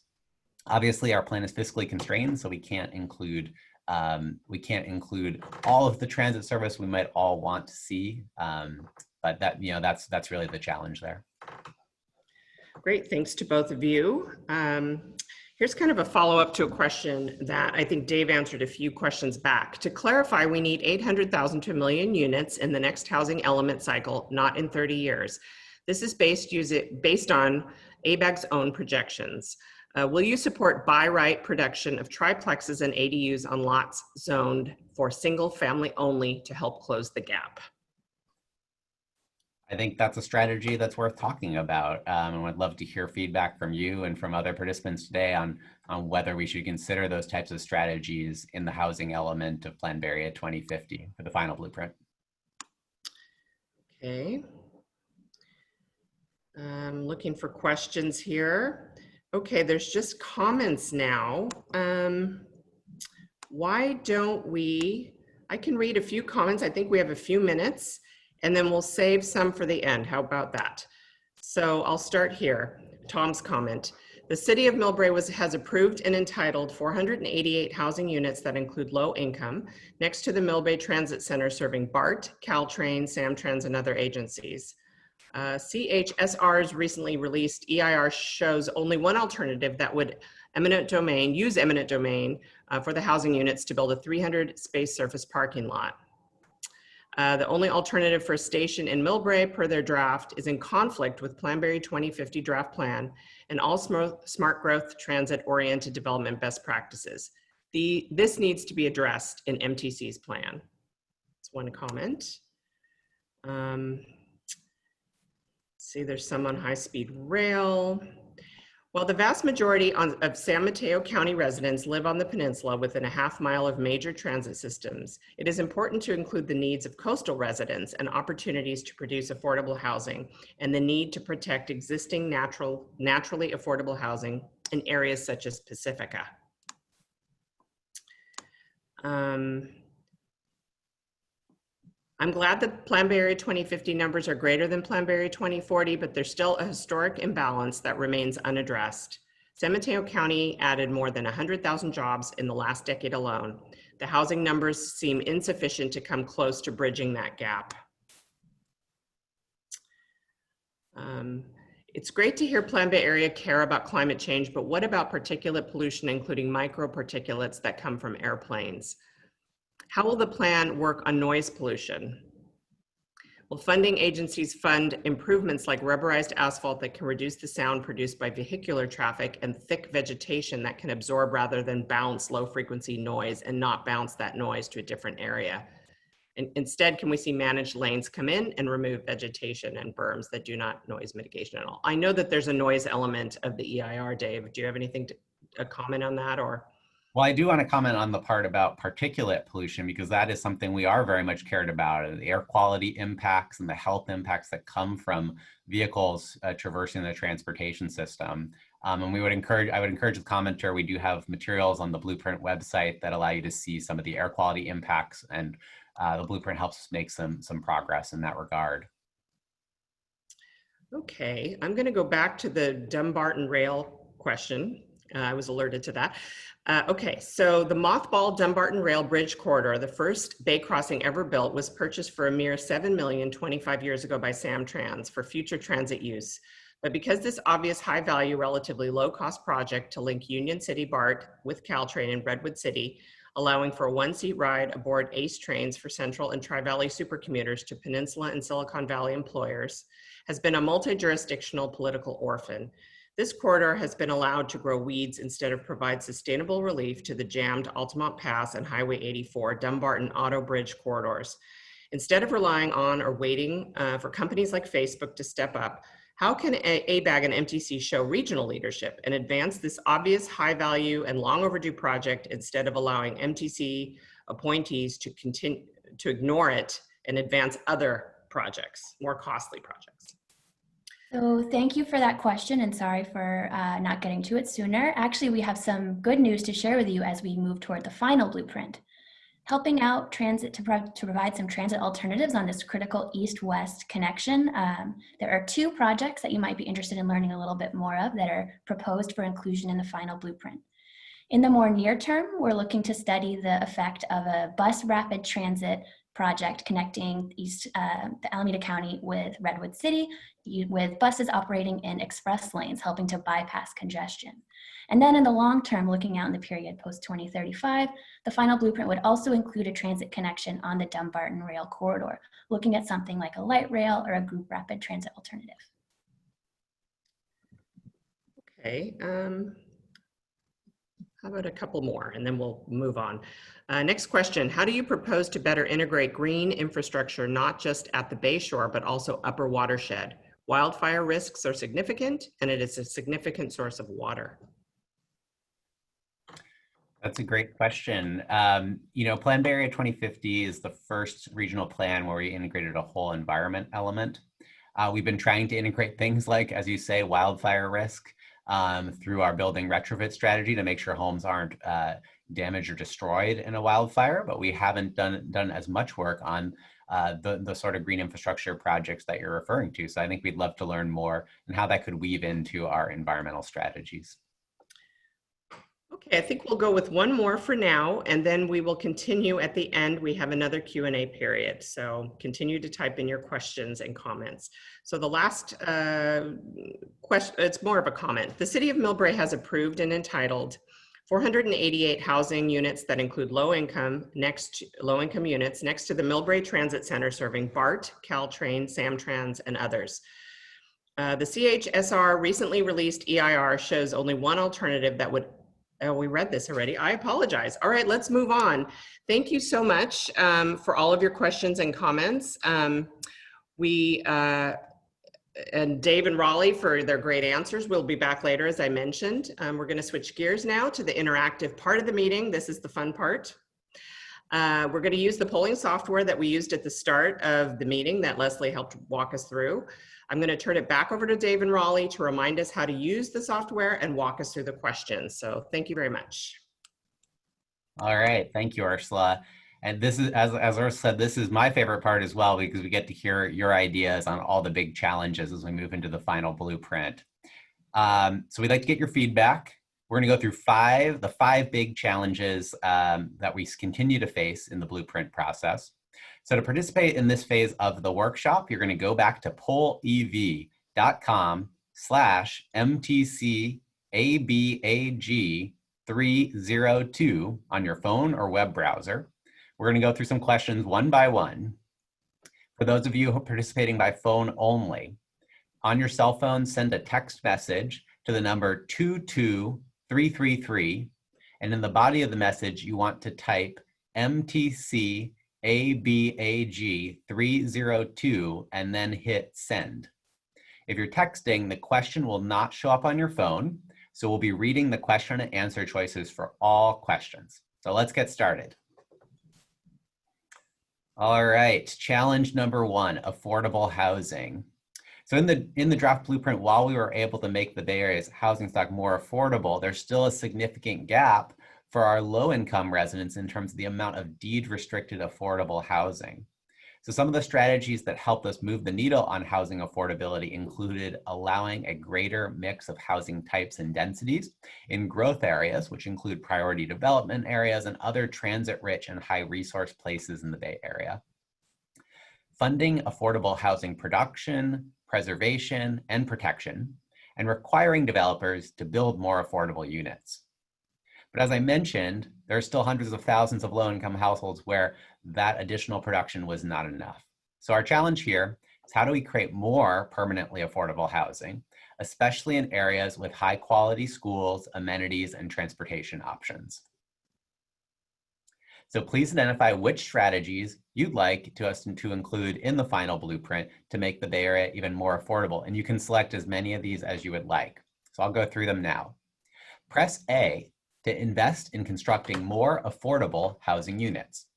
Obviously, our plan is fiscally constrained, so we can't include all of the transit service we might all want to see. But that's really the challenge there. Great, thanks to both of you. Here's kind of a follow-up to a question that I think Dave answered a few questions back. To clarify, we need 800,000 to 1 million units in the next housing element cycle, not in 30 years. This is based on ABAG's own projections. Will you support by right production of triplexes and ADUs on lots zoned for single family only to help close the gap? I think that's a strategy that's worth talking about. And I'd love to hear feedback from you and from other participants today on whether we should consider those types of strategies in the housing element of Plan Bay Area 2050 for the final blueprint. Okay. I'm looking for questions here. Okay, there's just comments now. Why don't I can read a few comments. I think we have a few minutes, and then we'll save some for the end. How about that? So I'll start here. Tom's comment. The city of Millbrae has approved and entitled 488 housing units that include low income next to the Millbrae Transit Center serving BART, Caltrain, Samtrans, and other agencies. CHSR's recently released EIR shows only one alternative that would use eminent domain for the housing units to build a 300 space surface parking lot. The only alternative for a station in Millbrae per their draft is in conflict with Plan Bay Area 2050 draft plan and all smart growth transit oriented development best practices. This needs to be addressed in MTC's plan. That's one comment. See, there's some on high-speed rail. While the vast majority of San Mateo County residents live on the peninsula within a half mile of major transit systems, it is important to include the needs of coastal residents and opportunities to produce affordable housing and the need to protect existing naturally affordable housing in areas such as Pacifica. I'm glad that Plan Bay Area 2050 numbers are greater than Plan Bay Area 2040, but there's still a historic imbalance that remains unaddressed. San Mateo County added more than 100,000 jobs in the last decade alone. The housing numbers seem insufficient to come close to bridging that gap. It's great to hear Plan Bay Area care about climate change, but what about particulate pollution, including microparticulates that come from airplanes? How will the plan work on noise pollution? Will funding agencies fund improvements like rubberized asphalt that can reduce the sound produced by vehicular traffic and thick vegetation that can absorb rather than bounce low frequency noise and not bounce that noise to a different area? And instead, can we see managed lanes come in and remove vegetation and berms that do not noise mitigation at all? I know that there's a noise element of the EIR, Dave. Do you have anything to comment on that or? Well, I do want to comment on the part about particulate pollution because that is something we are very much cared about. The air quality impacts and the health impacts that come from vehicles traversing the transportation system. And I would encourage the commenter, we do have materials on the Blueprint website that allow you to see some of the air quality impacts, and the Blueprint helps us make some progress in that regard. Okay, I'm going to go back to the Dumbarton Rail question. I was alerted to that. Okay, so the mothballed Dumbarton Rail Bridge Corridor, the first bay crossing ever built, was purchased for a mere $7 million 25 years ago by Samtrans for future transit use. But because this obvious high value, relatively low cost project to link Union City BART with Caltrain in Redwood City, allowing for a one-seat ride aboard ACE trains for Central and Tri-Valley supercommuters to Peninsula and Silicon Valley employers, has been a multi-jurisdictional political orphan. This corridor has been allowed to grow weeds instead of provide sustainable relief to the jammed Altamont Pass and Highway 84, Dumbarton Auto Bridge corridors. Instead of relying on or waiting for companies like Facebook to step up, how can ABAG and MTC show regional leadership and advance this obvious high value and long overdue project instead of allowing MTC appointees to continue to ignore it and advance other projects, more costly projects? So thank you for that question, and sorry for not getting to it sooner. Actually, we have some good news to share with you as we move toward the final blueprint. Helping out transit to provide some transit alternatives on this critical east-west connection. There are two projects that you might be interested in learning a little bit more of that are proposed for inclusion in the final blueprint. In the more near term, we're looking to study the effect of a bus rapid transit project connecting the Alameda County with Redwood City, with buses operating in express lanes, helping to bypass congestion. And then in the long term, looking out in the period post-2035, the final blueprint would also include a transit connection on the Dumbarton Rail Corridor, looking at something like a light rail or a group rapid transit alternative. Okay, how about a couple more and then we'll move on. Next question, how do you propose to better integrate green infrastructure, not just at the Bayshore, but also upper watershed? Wildfire risks are significant and it is a significant source of water. That's a great question. You know, Plan Bay Area 2050 is the first regional plan where we integrated a whole environment element. We've been trying to integrate things like, as you say, wildfire risk through our building retrofit strategy to make sure homes aren't damaged or destroyed in a wildfire, but we haven't done as much work on the sort of green infrastructure projects that you're referring to. So I think we'd love to learn more and how that could weave into our environmental strategies. Okay, I think we'll go with one more for now, and then we will continue at the end. We have another Q&A period, so continue to type in your questions and comments. So the last question, it's more of a comment. The City of Millbrae has approved and entitled 488 housing units that include low-income units next to the Millbrae Transit Center serving BART, Caltrain, Samtrans, and others. The CHSR recently released EIR shows only one alternative that would. Oh, we read this already. I apologize. All right, let's move on. Thank you so much for all of your questions and comments. And Dave and Raleigh for their great answers. We'll be back later, as I mentioned. We're going to switch gears now to the interactive part of the meeting. This is the fun part. We're going to use the polling software that we used at the start of the meeting that Leslie helped walk us through. I'm going to turn it back over to Dave and Raleigh to remind us how to use the software and walk us through the questions. So thank you very much. All right, thank you, Ursula. And this is, as Ursula said, this is my favorite part as well, because we get to hear your ideas on all the big challenges as we move into the final blueprint. So we'd like to get your feedback. We're going to go through the five big challenges that we continue to face in the blueprint process. So to participate in this phase of the workshop, you're going to go back to pollev.com/MTCABAG302 on your phone or web browser. We're going to go through some questions one by one. For those of you who are participating by phone only, on your cell phone, send a text message to the number 22333, and in the body of the message, you want to type MTC ABAG302 and then hit send. If you're texting, the question will not show up on your phone, so we'll be reading the question and answer choices for all questions. So let's get started. All right, challenge number one, affordable housing. So in the draft blueprint, while we were able to make the Bay Area's housing stock more affordable, there's still a significant gap for our low-income residents in terms of the amount of deed-restricted affordable housing. So some of the strategies that helped us move the needle on housing affordability included allowing a greater mix of housing types and densities in growth areas, which include priority development areas and other transit-rich and high-resource places in the Bay Area. funding affordable housing production, preservation, and protection, and requiring developers to build more affordable units. But as I mentioned, there are still hundreds of thousands of low-income households where that additional production was not enough. So our challenge here is, how do we create more permanently affordable housing, especially in areas with high-quality schools, amenities, and transportation options? So please identify which strategies you'd like us to include in the final blueprint to make the Bay Area even more affordable. And you can select as many of these as you would like. So I'll go through them now. Press A to invest in constructing more affordable housing units.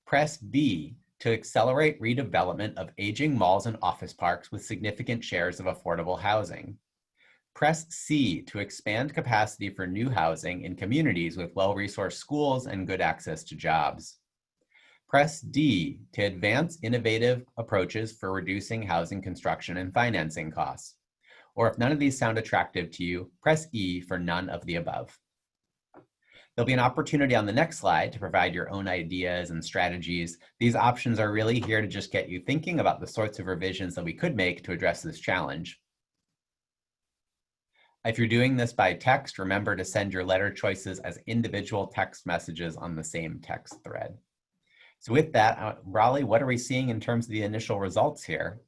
Press B to accelerate redevelopment of aging malls and office parks with significant shares of affordable housing. Press C to expand capacity for new housing in communities with well-resourced schools and good access to jobs. Press D to advance innovative approaches for reducing housing construction and financing costs. Or if none of these sound attractive to you, press E for none of the above. There'll be an opportunity on the next slide to provide your own ideas and strategies. These options are really here to just get you thinking about the sorts of revisions that we could make to address this challenge. If you're doing this by text, remember to send your letter choices as individual text messages on the same text thread. So with that, Raleigh, what are we seeing in terms of the initial results here?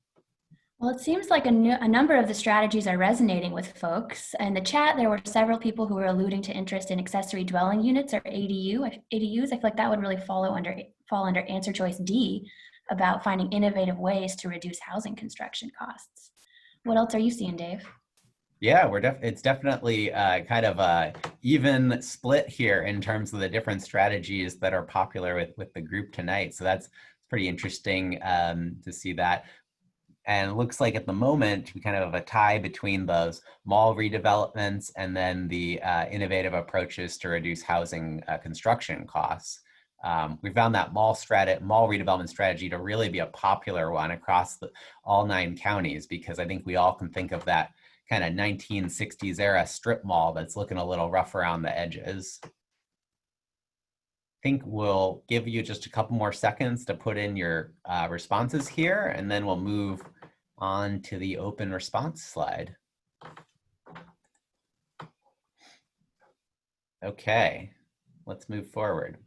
Well, it seems like a number of the strategies are resonating with folks. In the chat, there were several people who were alluding to interest in accessory dwelling units, or ADUs. I feel like that would really fall under answer choice D, about finding innovative ways to reduce housing construction costs. What else are you seeing, Dave? Yeah, it's definitely kind of a even split here in terms of the different strategies that are popular with the group tonight. So that's pretty interesting to see that. And it looks like at the moment, we kind of have a tie between those mall redevelopments and then the innovative approaches to reduce housing construction costs. We found that mall redevelopment strategy to really be a popular one across all 9 counties, because I think we all can think of that kind of 1960s era strip mall that's looking a little rough around the edges. I think we'll give you just a couple more seconds to put in your responses here, and then we'll move on to the open response slide. Okay, let's move forward.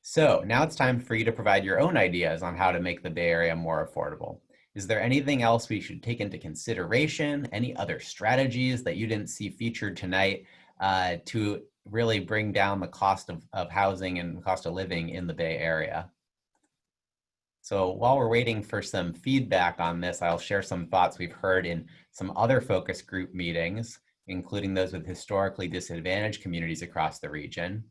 So now it's time for you to provide your own ideas on how to make the Bay Area more affordable. Is there anything else we should take into consideration? Any other strategies that you didn't see featured tonight to really bring down the cost of housing and cost of living in the Bay Area? So while we're waiting for some feedback on this, I'll share some thoughts we've heard in some other focus group meetings, including those with historically disadvantaged communities across the region.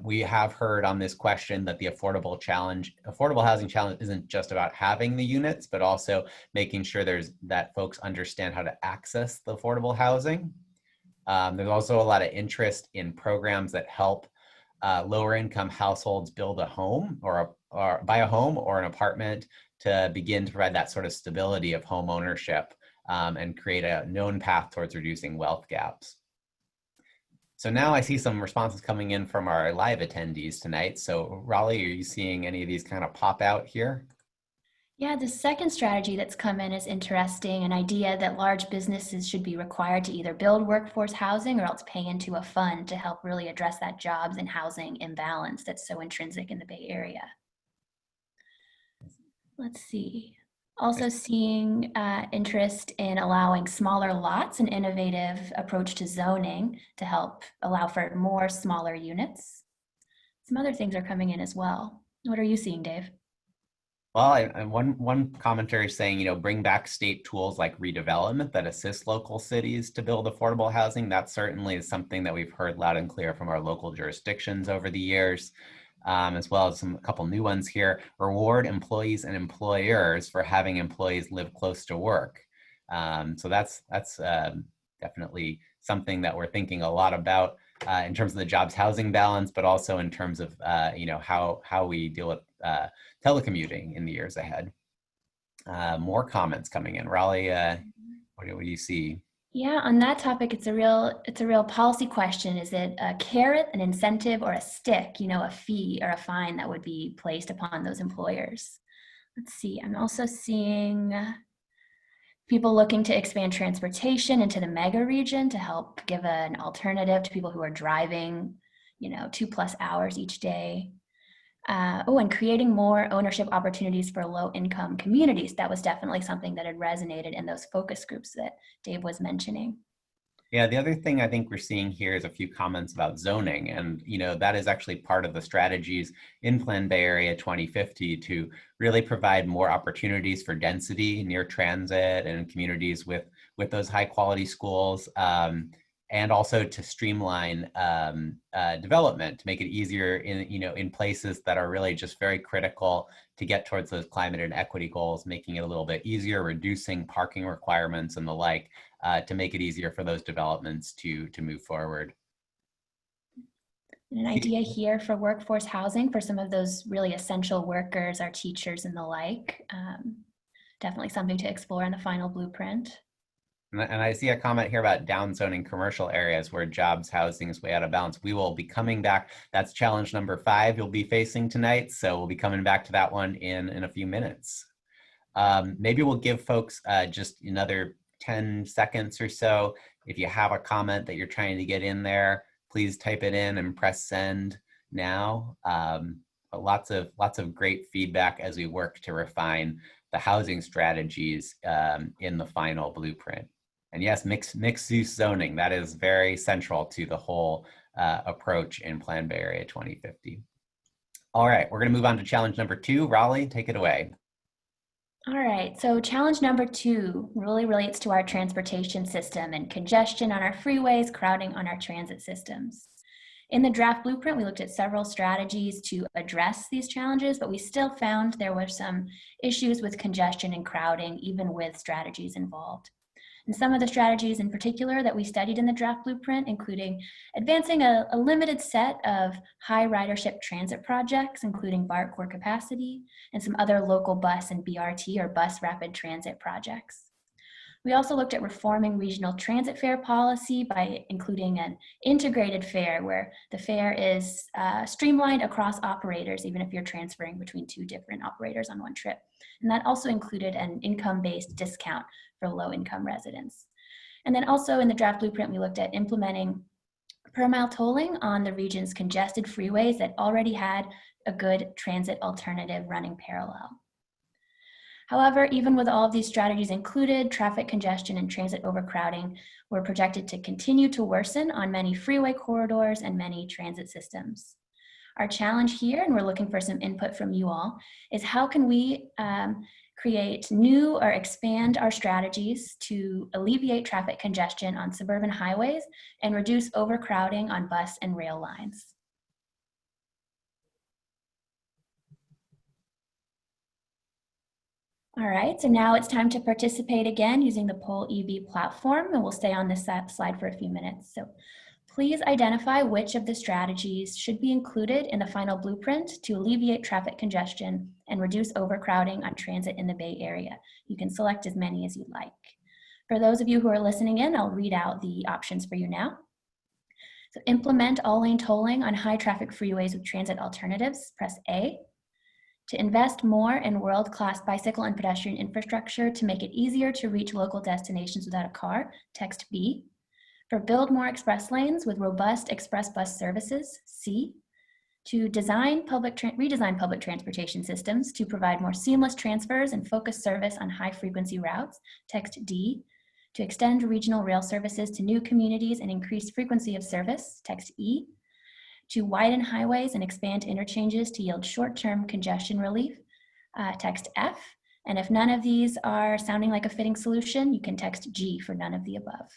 We have heard on this question that the affordable housing challenge isn't just about having the units, but also making sure that folks understand how to access the affordable housing. There's also a lot of interest in programs that help lower income households build a home or buy a home or an apartment to begin to provide that sort of stability of home ownership and create a known path towards reducing wealth gaps. So now I see some responses coming in from our live attendees tonight. So Raleigh, are you seeing any of these kind of pop out here? Yeah, the second strategy that's come in is interesting, an idea that large businesses should be required to either build workforce housing or else pay into a fund to help really address that jobs and housing imbalance that's so intrinsic in the Bay Area. Let's see. Also seeing interest in allowing smaller lots, an innovative approach to zoning to help allow for more smaller units. Some other things are coming in as well. What are you seeing, Dave? Well, one commentary saying, bring back state tools like redevelopment that assist local cities to build affordable housing. That certainly is something that we've heard loud and clear from our local jurisdictions over the years. As well as a couple new ones here. Reward employees and employers for having employees live close to work. So that's definitely something that we're thinking a lot about in terms of the jobs housing balance, but also in terms of how we deal with telecommuting in the years ahead. More comments coming in. Raleigh, what do you see? Yeah, on that topic, it's a real policy question. Is it a carrot, an incentive, or a stick, a fee or a fine that would be placed upon those employers? Let's see, I'm also seeing people looking to expand transportation into the mega region to help give an alternative to people who are driving, 2+ hours each day. And creating more ownership opportunities for low-income communities. That was definitely something that had resonated in those focus groups that Dave was mentioning. Yeah, the other thing I think we're seeing here is a few comments about zoning, and that is actually part of the strategies in Plan Bay Area 2050 to really provide more opportunities for density near transit and communities with those high quality schools, and also to streamline development to make it easier in places that are really just very critical to get towards those climate and equity goals, making it a little bit easier, reducing parking requirements and the like. To make it easier for those developments to move forward. An idea here for workforce housing for some of those really essential workers, our teachers and the like. Definitely something to explore in the final blueprint. And I see a comment here about downzoning commercial areas where jobs housing is way out of balance. We will be coming back. That's challenge number 5 you'll be facing tonight. So we'll be coming back to that one in a few minutes. Maybe we'll give folks just another 10 seconds or so. If you have a comment that you're trying to get in there, please type it in and press send now. But lots of great feedback as we work to refine the housing strategies in the final blueprint. And yes, mixed use zoning, that is very central to the whole approach in Plan Bay Area 2050. All right, we're gonna move on to challenge number 2. Raleigh, take it away. All right, so challenge number 2 really relates to our transportation system and congestion on our freeways, crowding on our transit systems. In the draft blueprint, we looked at several strategies to address these challenges, but we still found there were some issues with congestion and crowding, even with strategies involved. And some of the strategies in particular that we studied in the draft blueprint, including advancing a limited set of high ridership transit projects, including BART core capacity, and some other local bus and BRT or bus rapid transit projects. We also looked at reforming regional transit fare policy by including an integrated fare where the fare is streamlined across operators, even if you're transferring between 2 different operators on one trip. And that also included an income-based discount for low-income residents. And then also in the draft blueprint, we looked at implementing per-mile tolling on the region's congested freeways that already had a good transit alternative running parallel. However, even with all of these strategies included, traffic congestion and transit overcrowding were projected to continue to worsen on many freeway corridors and many transit systems. Our challenge here, and we're looking for some input from you all, is how can we create new or expand our strategies to alleviate traffic congestion on suburban highways and reduce overcrowding on bus and rail lines. All right, so now it's time to participate again using the Poll EB platform, and we'll stay on this slide for a few minutes. So please identify which of the strategies should be included in the final blueprint to alleviate traffic congestion and reduce overcrowding on transit in the Bay Area. You can select as many as you'd like. For those of you who are listening in, I'll read out the options for you now. So implement all-lane tolling on high traffic freeways with transit alternatives, press A. To invest more in world-class bicycle and pedestrian infrastructure to make it easier to reach local destinations without a car, text B. For build more express lanes with robust express bus services, C. To redesign public transportation systems to provide more seamless transfers and focus service on high frequency routes, text D. To extend regional rail services to new communities and increase frequency of service, text E. To widen highways and expand interchanges to yield short-term congestion relief, text F. And if none of these are sounding like a fitting solution, you can text G for none of the above.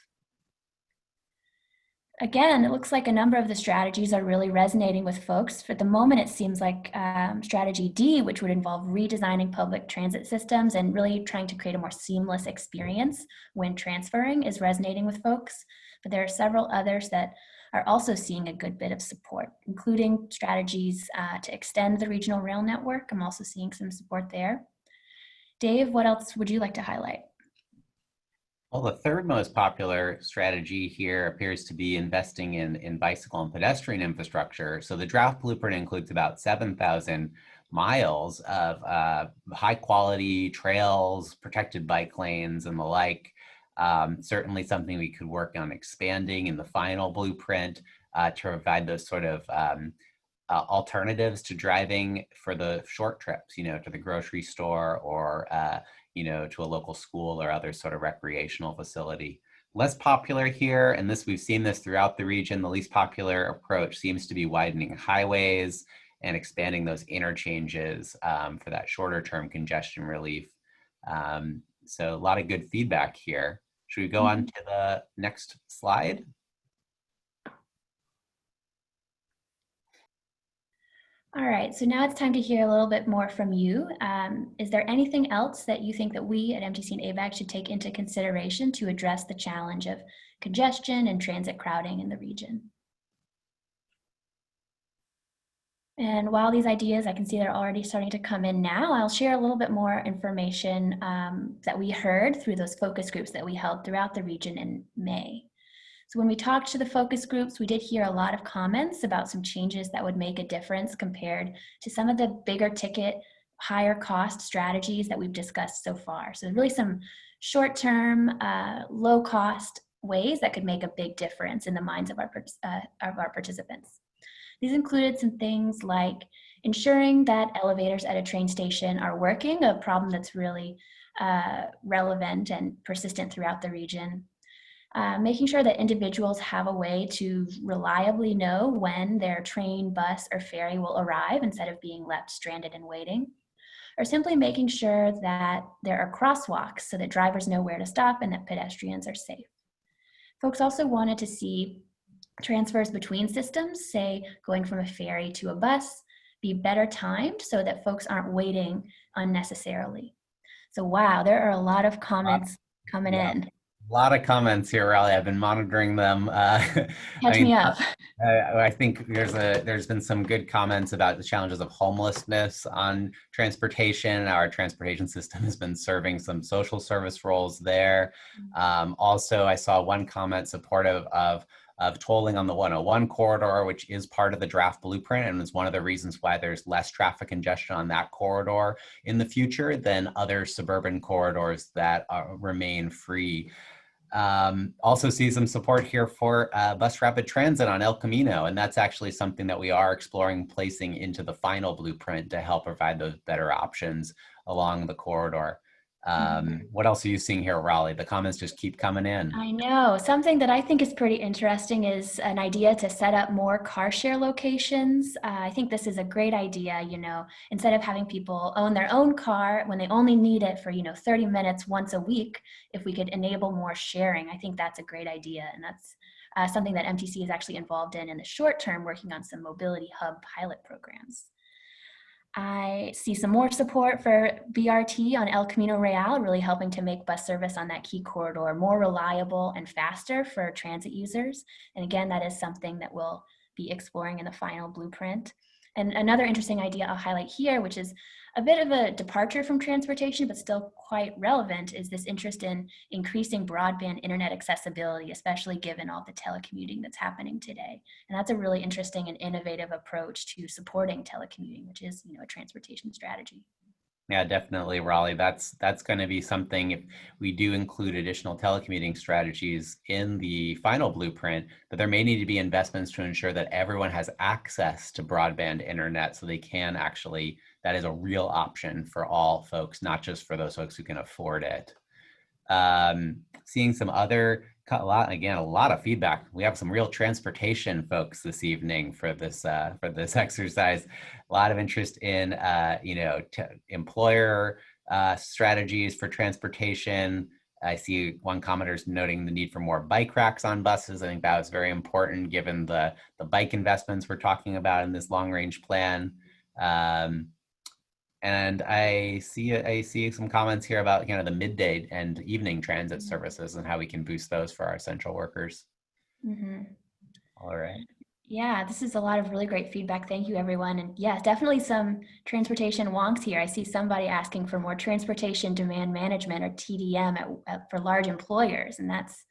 Again, it looks like a number of the strategies are really resonating with folks. For the moment, it seems like strategy D, which would involve redesigning public transit systems and really trying to create a more seamless experience when transferring, is resonating with folks. But there are several others that are also seeing a good bit of support, including strategies to extend the regional rail network. I'm also seeing some support there. Dave, what else would you like to highlight? Well, the third most popular strategy here appears to be investing in bicycle and pedestrian infrastructure. So the draft blueprint includes about 7,000 miles of high quality trails, protected bike lanes, and the like. Certainly something we could work on expanding in the final blueprint to provide those sort of alternatives to driving for the short trips, to the grocery store or, to a local school or other sort of recreational facility. Less popular here, and we've seen this throughout the region, the least popular approach seems to be widening highways and expanding those interchanges for that shorter term congestion relief. So a lot of good feedback here. Should we go on to the next slide? All right, so now it's time to hear a little bit more from you. Is there anything else that you think that we at MTC and ABAG should take into consideration to address the challenge of congestion and transit crowding in the region? And while these ideas, I can see they're already starting to come in now, I'll share a little bit more information that we heard through those focus groups that we held throughout the region in May. So when we talked to the focus groups, we did hear a lot of comments about some changes that would make a difference compared to some of the bigger ticket, higher cost strategies that we've discussed so far. So really some short-term, low cost ways that could make a big difference in the minds of our participants. These included some things like ensuring that elevators at a train station are working, a problem that's really relevant and persistent throughout the region. Making sure that individuals have a way to reliably know when their train, bus, or ferry will arrive instead of being left stranded and waiting. Or simply making sure that there are crosswalks so that drivers know where to stop and that pedestrians are safe. Folks also wanted to see transfers between systems, say going from a ferry to a bus, be better timed so that folks aren't waiting unnecessarily. So wow, there are a lot of comments coming in. A lot of comments here, Raleigh. I've been monitoring them. Catch me up. I think there's been some good comments about the challenges of homelessness on transportation. Our transportation system has been serving some social service roles there. Also, I saw one comment supportive of tolling on the 101 corridor, which is part of the draft blueprint and is one of the reasons why there's less traffic congestion on that corridor in the future than other suburban corridors that remain free. Also see some support here for bus rapid transit on El Camino, and that's actually something that we are exploring placing into the final blueprint to help provide those better options along the corridor. What else are you seeing here, Raleigh? The comments just keep coming in. I know. Something that I think is pretty interesting is an idea to set up more car share locations. I think this is a great idea, instead of having people own their own car when they only need it for, 30 minutes once a week, if we could enable more sharing, I think that's a great idea. And that's something that MTC is actually involved in the short term, working on some mobility hub pilot programs. I see some more support for BRT on El Camino Real, really helping to make bus service on that key corridor more reliable and faster for transit users. And again, that is something that we'll be exploring in the final blueprint. And another interesting idea I'll highlight here, which is a bit of a departure from transportation, but still quite relevant, is this interest in increasing broadband internet accessibility, especially given all the telecommuting that's happening today. And that's a really interesting and innovative approach to supporting telecommuting, which is, a transportation strategy. Yeah, definitely, Raleigh. That's going to be something if we do include additional telecommuting strategies in the final blueprint, but there may need to be investments to ensure that everyone has access to broadband internet so they can actually, that is a real option for all folks, not just for those folks who can afford it. Seeing some other, a lot of feedback. We have some real transportation folks this evening for this exercise. A lot of interest in employer strategies for transportation. I see one commenter noting the need for more bike racks on buses. I think that was very important given the bike investments we're talking about in this long range plan. And I see some comments here about the midday and evening transit services and how we can boost those for our essential workers. All right. Yeah, this is a lot of really great feedback. Thank you, everyone. And yeah, definitely some transportation wonks here. I see somebody asking for more transportation demand management, or TDM, for large employers. And that's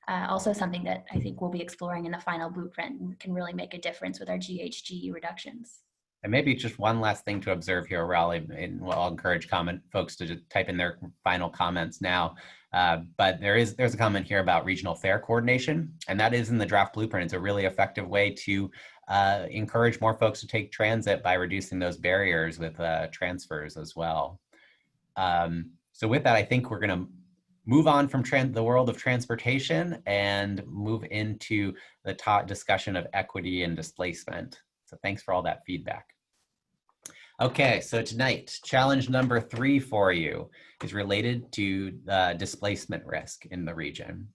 also something that I think we'll be exploring in the final blueprint and can really make a difference with our GHG reductions. And maybe just one last thing to observe here, Raleigh, and I'll encourage folks to just type in their final comments now. But there's a comment here about regional fare coordination, and that is in the draft blueprint. It's a really effective way to encourage more folks to take transit by reducing those barriers with transfers as well. So with that, I think we're going to move on from the world of transportation and move into the discussion of equity and displacement. So thanks for all that feedback. Okay, so tonight, challenge number 3 for you is related to displacement risk in the region.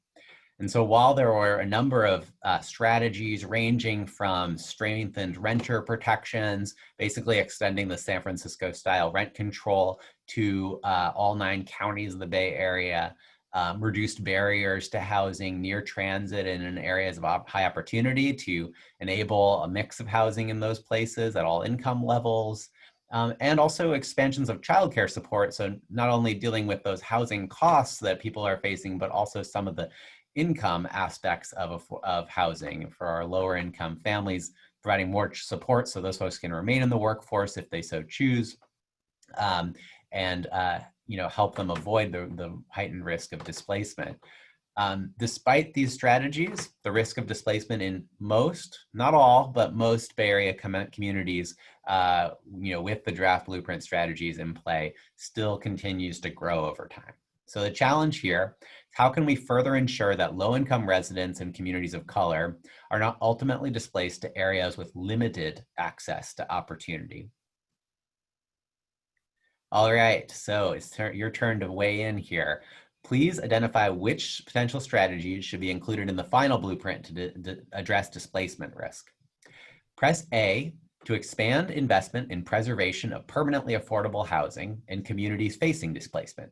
And so while there were a number of strategies ranging from strengthened renter protections, basically extending the San Francisco style rent control to all 9 counties of the Bay Area, reduced barriers to housing near transit and in areas of high opportunity to enable a mix of housing in those places at all income levels, and also expansions of childcare support. So not only dealing with those housing costs that people are facing, but also some of the income aspects of housing for our lower income families, providing more support so those folks can remain in the workforce if they so choose, and help them avoid the heightened risk of displacement. Despite these strategies, the risk of displacement in most, not all, but most Bay Area communities, with the draft blueprint strategies in play, still continues to grow over time. So the challenge here, how can we further ensure that low-income residents and communities of color are not ultimately displaced to areas with limited access to opportunity? All right, so it's your turn to weigh in here. Please identify which potential strategies should be included in the final blueprint to address displacement risk. Press A to expand investment in preservation of permanently affordable housing in communities facing displacement.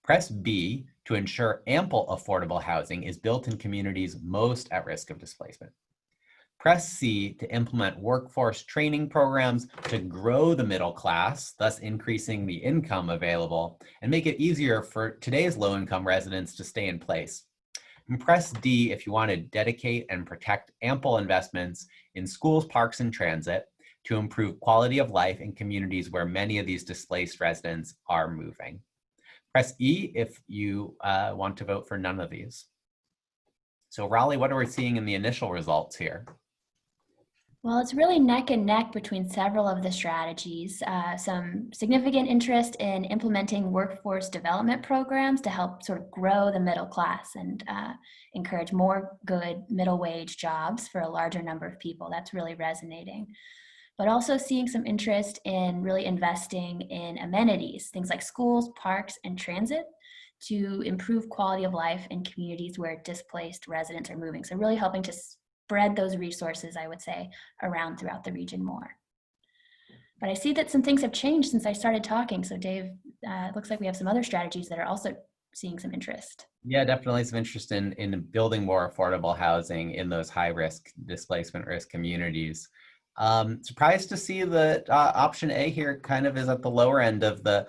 Press B to ensure ample affordable housing is built in communities most at risk of displacement. Press C to implement workforce training programs to grow the middle class, thus increasing the income available, and make it easier for today's low-income residents to stay in place. And press D if you want to dedicate and protect ample investments in schools, parks, and transit to improve quality of life in communities where many of these displaced residents are moving. Press E if you want to vote for none of these. So Raleigh, what are we seeing in the initial results here? Well, it's really neck and neck between several of the strategies. Some significant interest in implementing workforce development programs to help sort of grow the middle class and encourage more good middle wage jobs for a larger number of people. That's really resonating. But also seeing some interest in really investing in amenities, things like schools, parks, and transit to improve quality of life in communities where displaced residents are moving. So really helping to spread those resources, I would say, around throughout the region more. But I see that some things have changed since I started talking. So Dave, it looks like we have some other strategies that are also seeing some interest. Yeah, definitely some interest in building more affordable housing in those high risk, displacement risk communities. Surprised to see that option A here kind of is at the lower end of the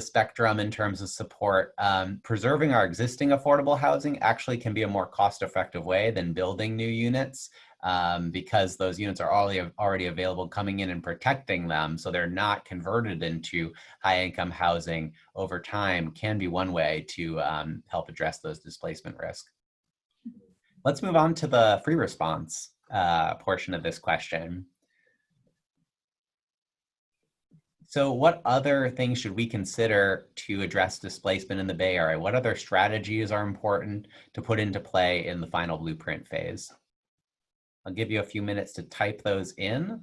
spectrum in terms of support. Preserving our existing affordable housing actually can be a more cost-effective way than building new units because those units are already available, coming in and protecting them so they're not converted into high-income housing over time can be one way to help address those displacement risks. Let's move on to the free response portion of this question. So what other things should we consider to address displacement in the Bay Area? What other strategies are important to put into play in the final blueprint phase? I'll give you a few minutes to type those in,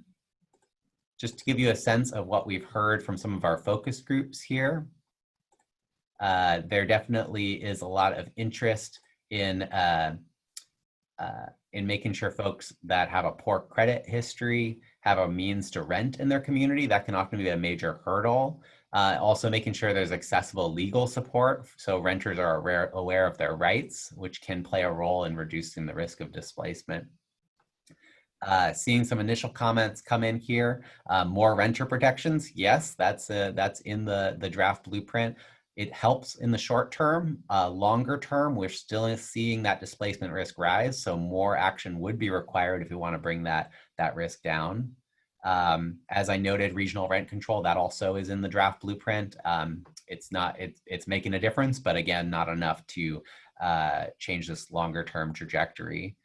just to give you a sense of what we've heard from some of our focus groups here. There definitely is a lot of interest in making sure folks that have a poor credit history have a means to rent in their community. That can often be a major hurdle. Also making sure there's accessible legal support so renters are aware of their rights, which can play a role in reducing the risk of displacement. Seeing some initial comments come in here. More renter protections. Yes, that's in the draft blueprint. It helps in the short term. Longer term, we're still seeing that displacement risk rise, so more action would be required if we want to bring that risk down. As I noted, regional rent control, that also is in the draft blueprint. It's making a difference, but again, not enough to change this longer term trajectory.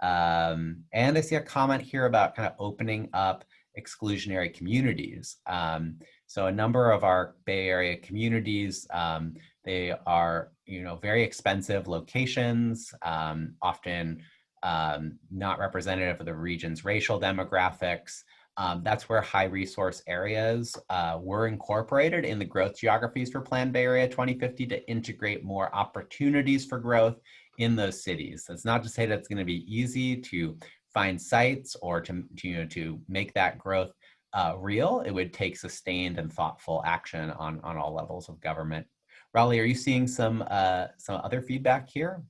And I see a comment here about kind of opening up exclusionary communities. So a number of our Bay Area communities, they are, very expensive locations, often not representative of the region's racial demographics. That's where high resource areas were incorporated in the growth geographies for Plan Bay Area 2050 to integrate more opportunities for growth in those cities. That's not to say that it's going to be easy to find sites or to make that growth real. It would take sustained and thoughtful action on all levels of government. Raleigh, are you seeing some other feedback here?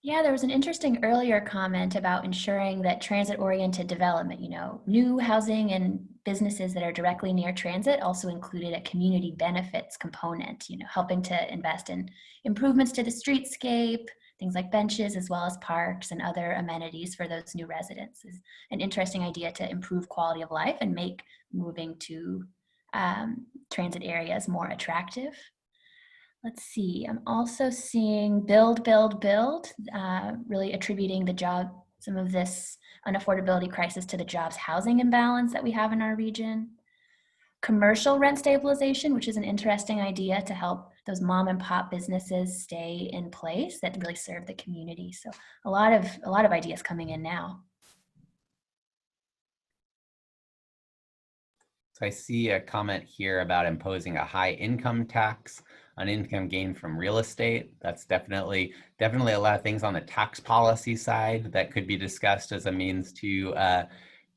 Yeah, there was an interesting earlier comment about ensuring that transit-oriented development, new housing and businesses that are directly near transit also included a community benefits component, helping to invest in improvements to the streetscape, things like benches, as well as parks and other amenities for those new residents. Is an interesting idea to improve quality of life and make moving to transit areas more attractive. Let's see, I'm also seeing build, really attributing some of this unaffordability crisis to the jobs housing imbalance that we have in our region. Commercial rent stabilization, which is an interesting idea to help those mom and pop businesses stay in place that really serve the community. So a lot of ideas coming in now. So I see a comment here about imposing a high income tax on income gained from real estate. That's definitely a lot of things on the tax policy side that could be discussed as a means to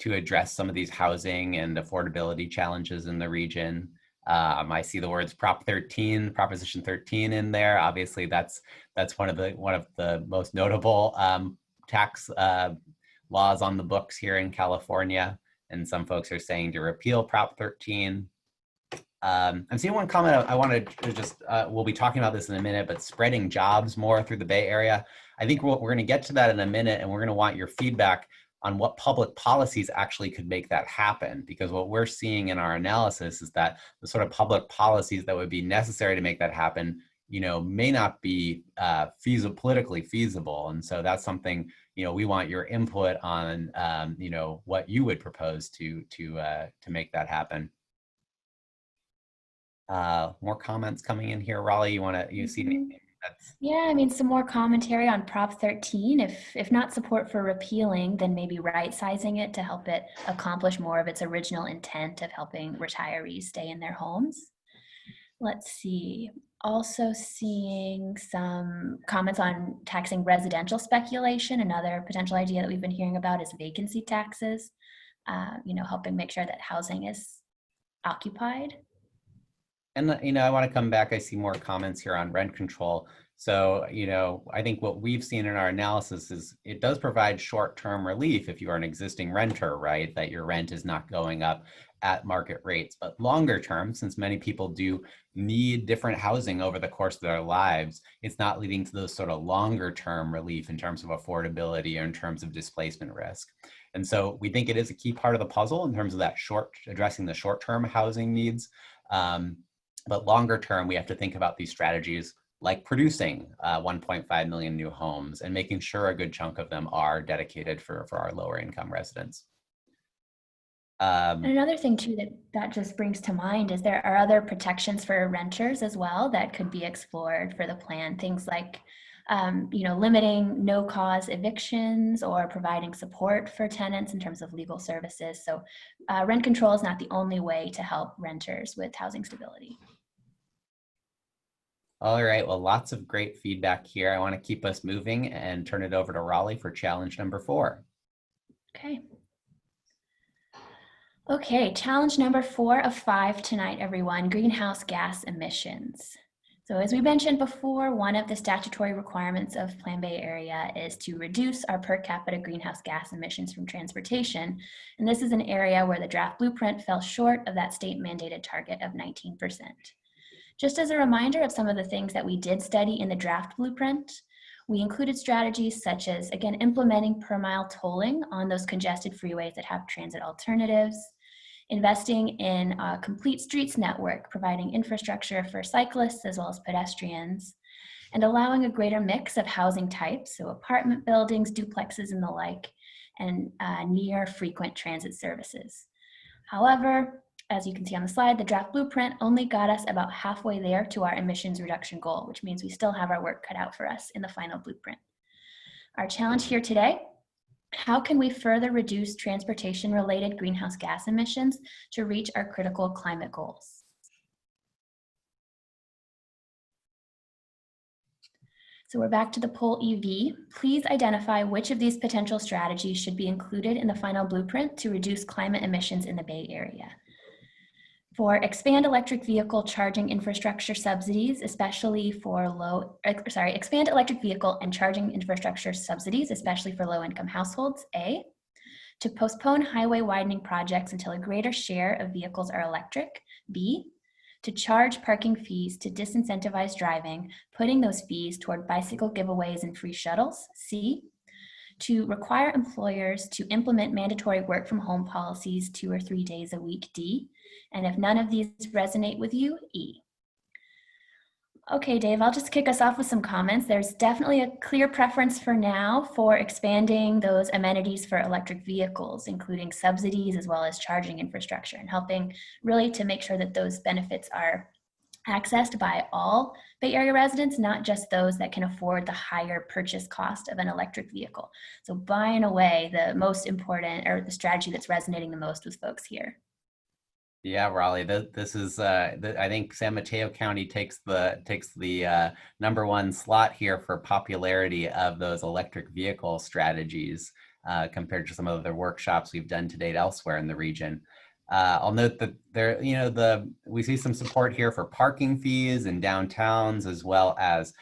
address some of these housing and affordability challenges in the region. I see the words Proposition 13 in there. Obviously, that's one of the most notable tax laws on the books here in California. And some folks are saying to repeal Prop 13. I'm seeing one comment I wanted to just, we'll be talking about this in a minute, but spreading jobs more through the Bay Area. I think we're going to get to that in a minute, and we're going to want your feedback on what public policies actually could make that happen. Because what we're seeing in our analysis is that the sort of public policies that would be necessary to make that happen, may not be politically feasible. And so that's something, we want your input on, what you would propose to make that happen. More comments coming in here. Raleigh, you see anything? Yeah, some more commentary on Prop 13. If not support for repealing, then maybe right-sizing it to help it accomplish more of its original intent of helping retirees stay in their homes. Let's see. Also seeing some comments on taxing residential speculation. Another potential idea that we've been hearing about is vacancy taxes, helping make sure that housing is occupied. And, I want to come back. I see more comments here on rent control. So, I think what we've seen in our analysis is it does provide short-term relief if you are an existing renter, right? That your rent is not going up at market rates. But longer term, since many people do need different housing over the course of their lives, it's not leading to those sort of longer term relief in terms of affordability or in terms of displacement risk. And so we think it is a key part of the puzzle in terms of that addressing the short-term housing needs. But longer term, we have to think about these strategies like producing 1.5 million new homes and making sure a good chunk of them are dedicated for our lower income residents. And another thing too that just brings to mind is there are other protections for renters as well that could be explored for the plan. Things like, limiting no-cause evictions or providing support for tenants in terms of legal services. So rent control is not the only way to help renters with housing stability. All right, well, lots of great feedback here. I want to keep us moving and turn it over to Raleigh for challenge number 4. Okay, challenge number 4 of 5 tonight, everyone, greenhouse gas emissions. So as we mentioned before, one of the statutory requirements of Plan Bay Area is to reduce our per capita greenhouse gas emissions from transportation. And this is an area where the draft blueprint fell short of that state mandated target of 19%. Just as a reminder of some of the things that we did study in the draft blueprint, we included strategies such as, again, implementing per mile tolling on those congested freeways that have transit alternatives, investing in a complete streets network, providing infrastructure for cyclists as well as pedestrians, and allowing a greater mix of housing types, so apartment buildings, duplexes, and the like, and near frequent transit services. However, as you can see on the slide, the draft blueprint only got us about halfway there to our emissions reduction goal, which means we still have our work cut out for us in the final blueprint. Our challenge here today: how can we further reduce transportation-related greenhouse gas emissions to reach our critical climate goals? So we're back to the poll EV. Please identify which of these potential strategies should be included in the final blueprint to reduce climate emissions in the Bay Area. For expand electric vehicle charging infrastructure subsidies, especially for expand electric vehicle and charging infrastructure subsidies, especially for low-income households, A. To postpone highway widening projects until a greater share of vehicles are electric, B. To charge parking fees to disincentivize driving, putting those fees toward bicycle giveaways and free shuttles, C. To require employers to implement mandatory work from home policies 2 or 3 days a week, D. And if none of these resonate with you, E. Okay, Dave, I'll just kick us off with some comments. There's definitely a clear preference for now for expanding those amenities for electric vehicles, including subsidies as well as charging infrastructure, and helping really to make sure that those benefits are accessed by all Bay Area residents, not just those that can afford the higher purchase cost of an electric vehicle. So by and away, the most important, or the strategy that's resonating the most with folks here. Yeah, Raleigh, this is, I think San Mateo County takes the #1 slot here for popularity of those electric vehicle strategies compared to some of the workshops we've done to date elsewhere in the region. I'll note that we see some support here for parking fees in downtowns, as well as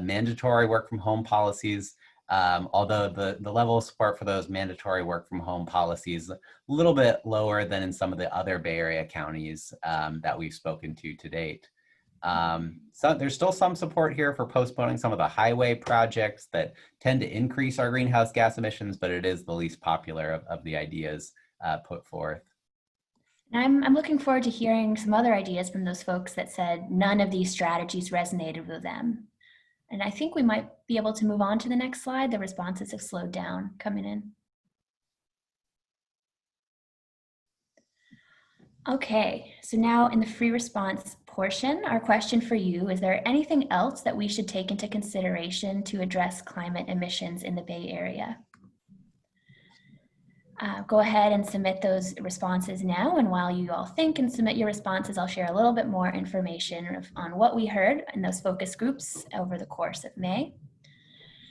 mandatory work from home policies. Although the level of support for those mandatory work from home policies a little bit lower than in some of the other Bay Area counties that we've spoken to date. So there's still some support here for postponing some of the highway projects that tend to increase our greenhouse gas emissions, but it is the least popular of the ideas put forth. I'm looking forward to hearing some other ideas from those folks that said none of these strategies resonated with them. And I think we might be able to move on to the next slide. The responses have slowed down coming in. Okay, so now in the free response portion, our question for you: is there anything else that we should take into consideration to address climate emissions in the Bay Area? Go ahead and submit those responses now, and while you all think and submit your responses, I'll share a little bit more information on what we heard in those focus groups over the course of May.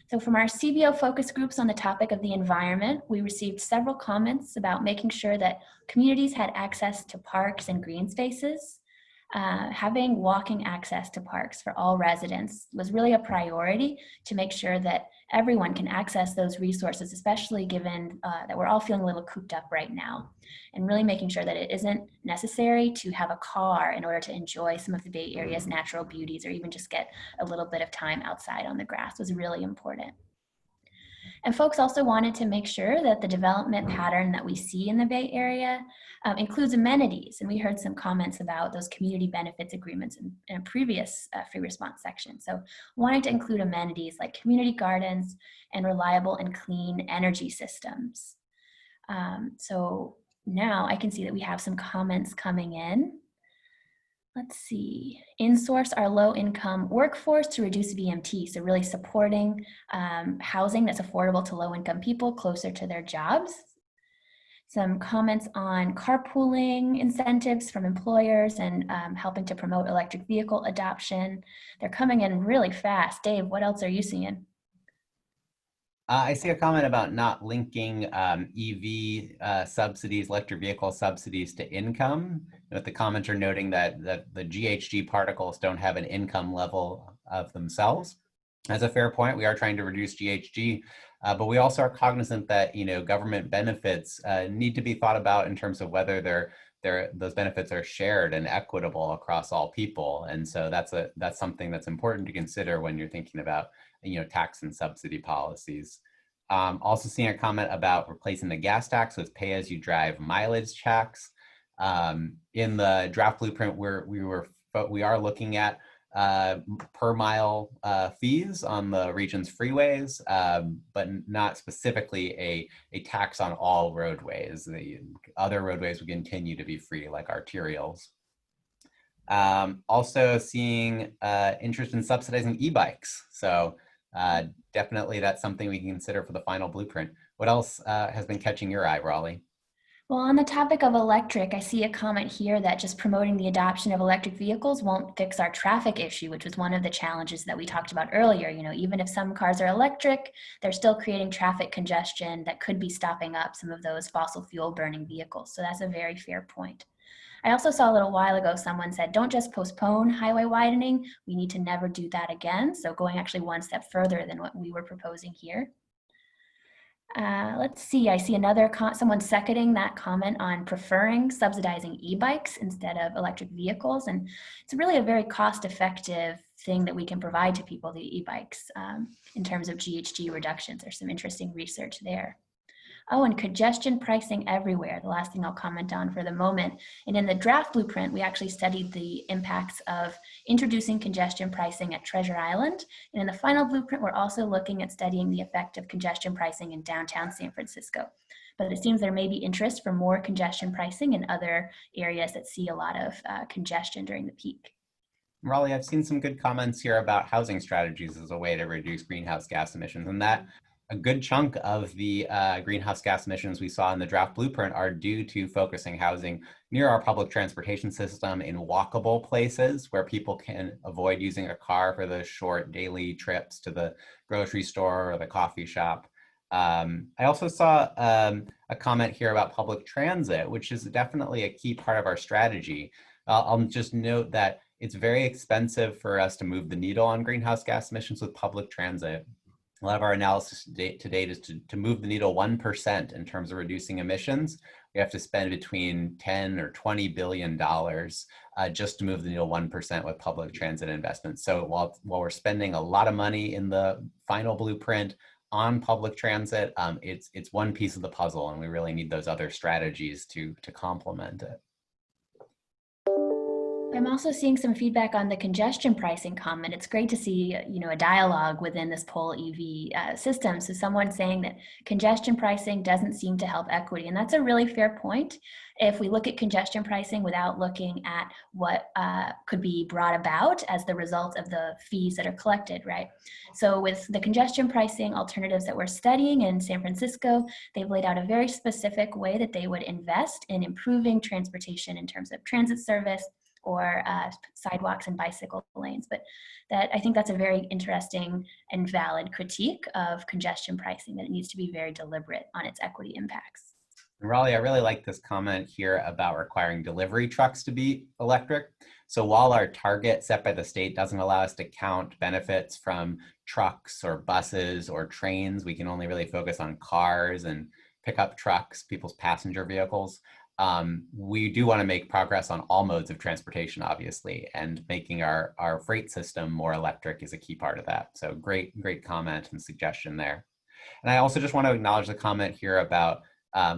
So from our CBO focus groups on the topic of the environment, we received several comments about making sure that communities had access to parks and green spaces. Having walking access to parks for all residents was really a priority to make sure that everyone can access those resources, especially given that we're all feeling a little cooped up right now, and really making sure that it isn't necessary to have a car in order to enjoy some of the Bay Area's natural beauties, or even just get a little bit of time outside on the grass was really important. And folks also wanted to make sure that the development pattern that we see in the Bay Area includes amenities. And we heard some comments about those community benefits agreements in a previous free response section. So wanting to include amenities like community gardens and reliable and clean energy systems. So now I can see that we have some comments coming in. Let's see, in-source our low-income workforce to reduce VMT. So really supporting housing that's affordable to low-income people closer to their jobs. Some comments on carpooling incentives from employers and helping to promote electric vehicle adoption. They're coming in really fast. Dave, what else are you seeing? I see a comment about not linking EV subsidies, electric vehicle subsidies, to income. The comments are noting that the GHG particles don't have an income level of themselves. That's a fair point. We are trying to reduce GHG, but we also are cognizant that government benefits need to be thought about in terms of whether those benefits are shared and equitable across all people. And so that's something that's important to consider when you're thinking about tax and subsidy policies. Also seeing a comment about replacing the gas tax with pay-as-you-drive mileage tax. In the draft blueprint, we are looking at per mile fees on the region's freeways, but not specifically a tax on all roadways. The other roadways would continue to be free, like arterials. Also seeing interest in subsidizing e-bikes. So definitely that's something we can consider for the final blueprint. What else has been catching your eye, Raleigh? Well, on the topic of electric, I see a comment here that just promoting the adoption of electric vehicles won't fix our traffic issue, which was one of the challenges that we talked about earlier. You know, even if some cars are electric, they're still creating traffic congestion that could be stopping up some of those fossil fuel burning vehicles. So that's a very fair point. I also saw a little while ago, someone said, don't just postpone highway widening. We need to never do that again. So going actually one step further than what we were proposing here. Let's see, I see someone seconding that comment on preferring subsidizing e-bikes instead of electric vehicles. And it's really a very cost-effective thing that we can provide to people, the e-bikes, in terms of GHG reductions. There's some interesting research there. Oh, and congestion pricing everywhere, the last thing I'll comment on for the moment. And in the draft blueprint, we actually studied the impacts of introducing congestion pricing at Treasure Island. And in the final blueprint, we're also looking at studying the effect of congestion pricing in downtown San Francisco. But it seems there may be interest for more congestion pricing in other areas that see a lot of congestion during the peak. Raleigh, I've seen some good comments here about housing strategies as a way to reduce greenhouse gas emissions, and that a good chunk of the greenhouse gas emissions we saw in the draft blueprint are due to focusing housing near our public transportation system in walkable places where people can avoid using a car for those short daily trips to the grocery store or the coffee shop. I also saw a comment here about public transit, which is definitely a key part of our strategy. I'll just note that it's very expensive for us to move the needle on greenhouse gas emissions with public transit. A lot of our analysis to date is to move the needle 1% in terms of reducing emissions. We have to spend between 10 or $20 billion just to move the needle 1% with public transit investments. So while we're spending a lot of money in the final blueprint on public transit, it's one piece of the puzzle, and we really need those other strategies to complement it. I'm also seeing some feedback on the congestion pricing comment. It's great to see, a dialogue within this poll EV system. So someone saying that congestion pricing doesn't seem to help equity, and that's a really fair point. If we look at congestion pricing without looking at what could be brought about as the result of the fees that are collected, right? So with the congestion pricing alternatives that we're studying in San Francisco, they've laid out a very specific way that they would invest in improving transportation in terms of transit service, or sidewalks and bicycle lanes. But I think that's a very interesting and valid critique of congestion pricing, that it needs to be very deliberate on its equity impacts. Raleigh, I really like this comment here about requiring delivery trucks to be electric. So while our target set by the state doesn't allow us to count benefits from trucks or buses or trains, we can only really focus on cars and pickup trucks, people's passenger vehicles. We do want to make progress on all modes of transportation, obviously, and making our freight system more electric is a key part of that. So great comment and suggestion there. And I also just want to acknowledge the comment here about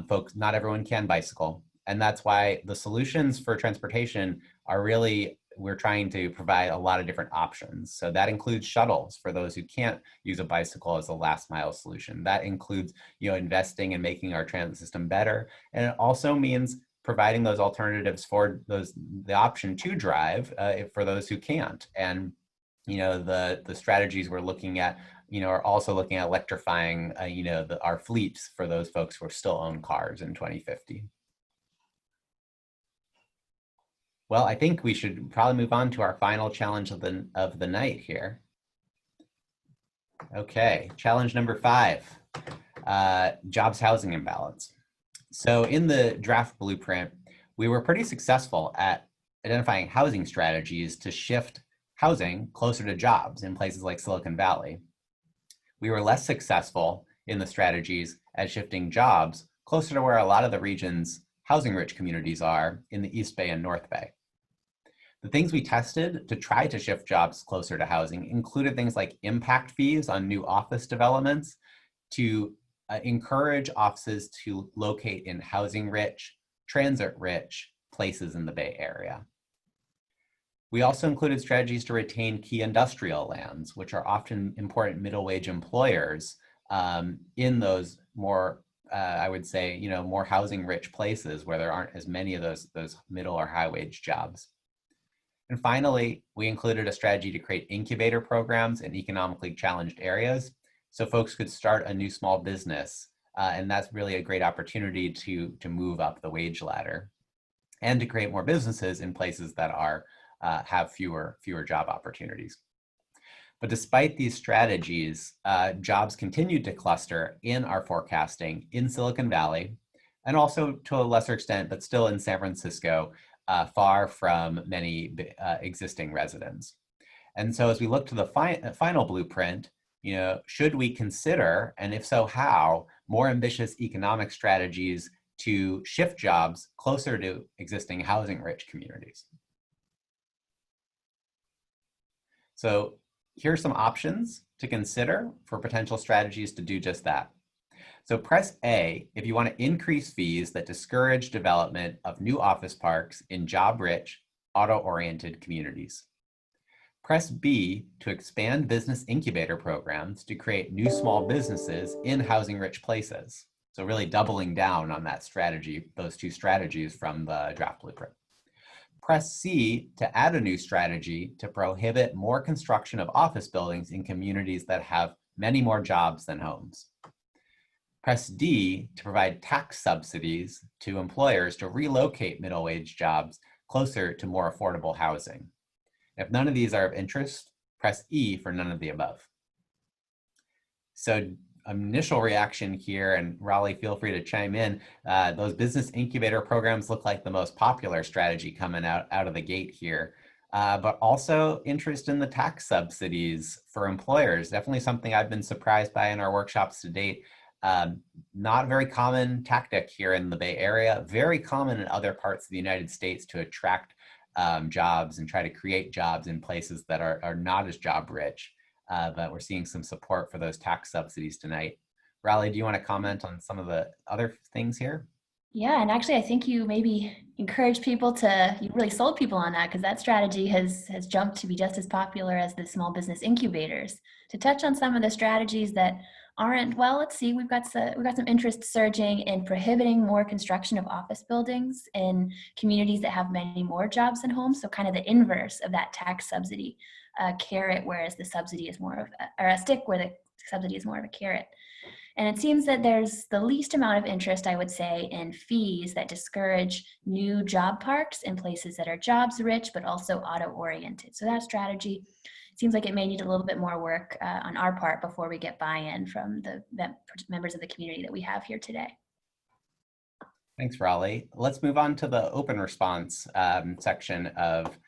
folks, not everyone can bicycle. And that's why the solutions for transportation are really, we're trying to provide a lot of different options. So that includes shuttles for those who can't use a bicycle as a last mile solution. That includes, investing and making our transit system better. And it also means providing those alternatives for the option to drive for those who can't. And, the strategies we're looking at, are also looking at electrifying, our fleets for those folks who still own cars in 2050. Well, I think we should probably move on to our final challenge of the night here. Okay, challenge number 5, jobs housing imbalance. So in the draft blueprint, we were pretty successful at identifying housing strategies to shift housing closer to jobs in places like Silicon Valley. We were less successful in the strategies at shifting jobs closer to where a lot of the region's housing-rich communities are in the East Bay and North Bay. The things we tested to try to shift jobs closer to housing included things like impact fees on new office developments to encourage offices to locate in housing-rich, transit-rich, places in the Bay Area. We also included strategies to retain key industrial lands, which are often important middle wage employers in those more, I would say, more housing rich places where there aren't as many of those middle or high wage jobs. And finally, we included a strategy to create incubator programs in economically challenged areas so folks could start a new small business. And that's really a great opportunity to move up the wage ladder and to create more businesses in places that have fewer job opportunities. But despite these strategies, jobs continued to cluster in our forecasting in Silicon Valley, and also to a lesser extent, but still in San Francisco, far from many existing residents. And so as we look to the final blueprint, should we consider, and if so, how, more ambitious economic strategies to shift jobs closer to existing housing-rich communities? So here are some options to consider for potential strategies to do just that. So press A if you want to increase fees that discourage development of new office parks in job-rich, auto-oriented communities. Press B to expand business incubator programs to create new small businesses in housing-rich places. So really doubling down on that strategy, those two strategies from the draft blueprint. Press C to add a new strategy to prohibit more construction of office buildings in communities that have many more jobs than homes. Press D to provide tax subsidies to employers to relocate middle wage jobs closer to more affordable housing. If none of these are of interest, press E for none of the above. So initial reaction here, and Raleigh, feel free to chime in, those business incubator programs look like the most popular strategy coming out of the gate here. But also interest in the tax subsidies for employers, definitely something I've been surprised by in our workshops to date. Not a very common tactic here in the Bay Area, very common in other parts of the United States to attract jobs and try to create jobs in places that are not as job rich. But we're seeing some support for those tax subsidies tonight. Raleigh, do you want to comment on some of the other things here? Yeah, and actually I think you maybe encouraged people you really sold people on that, because that strategy has jumped to be just as popular as the small business incubators. To touch on some of the strategies that aren't, well, let's see, we've got some interest surging in prohibiting more construction of office buildings in communities that have many more jobs than homes. So kind of the inverse of that tax subsidy carrot, whereas the subsidy is more of a stick, where the subsidy is more of a carrot. And it seems that there's the least amount of interest, I would say, in fees that discourage new job parks in places that are jobs rich, but also auto oriented. So that strategy seems like it may need a little bit more work on our part before we get buy-in from the members of the community that we have here today. Thanks, Raleigh. Let's move on to the open response section of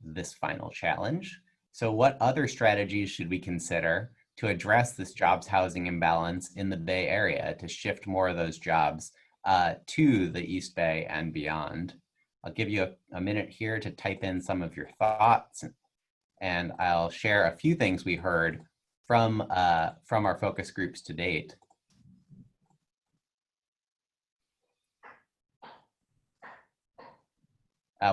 this final challenge. So what other strategies should we consider to address this jobs housing imbalance in the Bay Area to shift more of those jobs to the East Bay and beyond? I'll give you a minute here to type in some of your thoughts, and I'll share a few things we heard from our focus groups to date.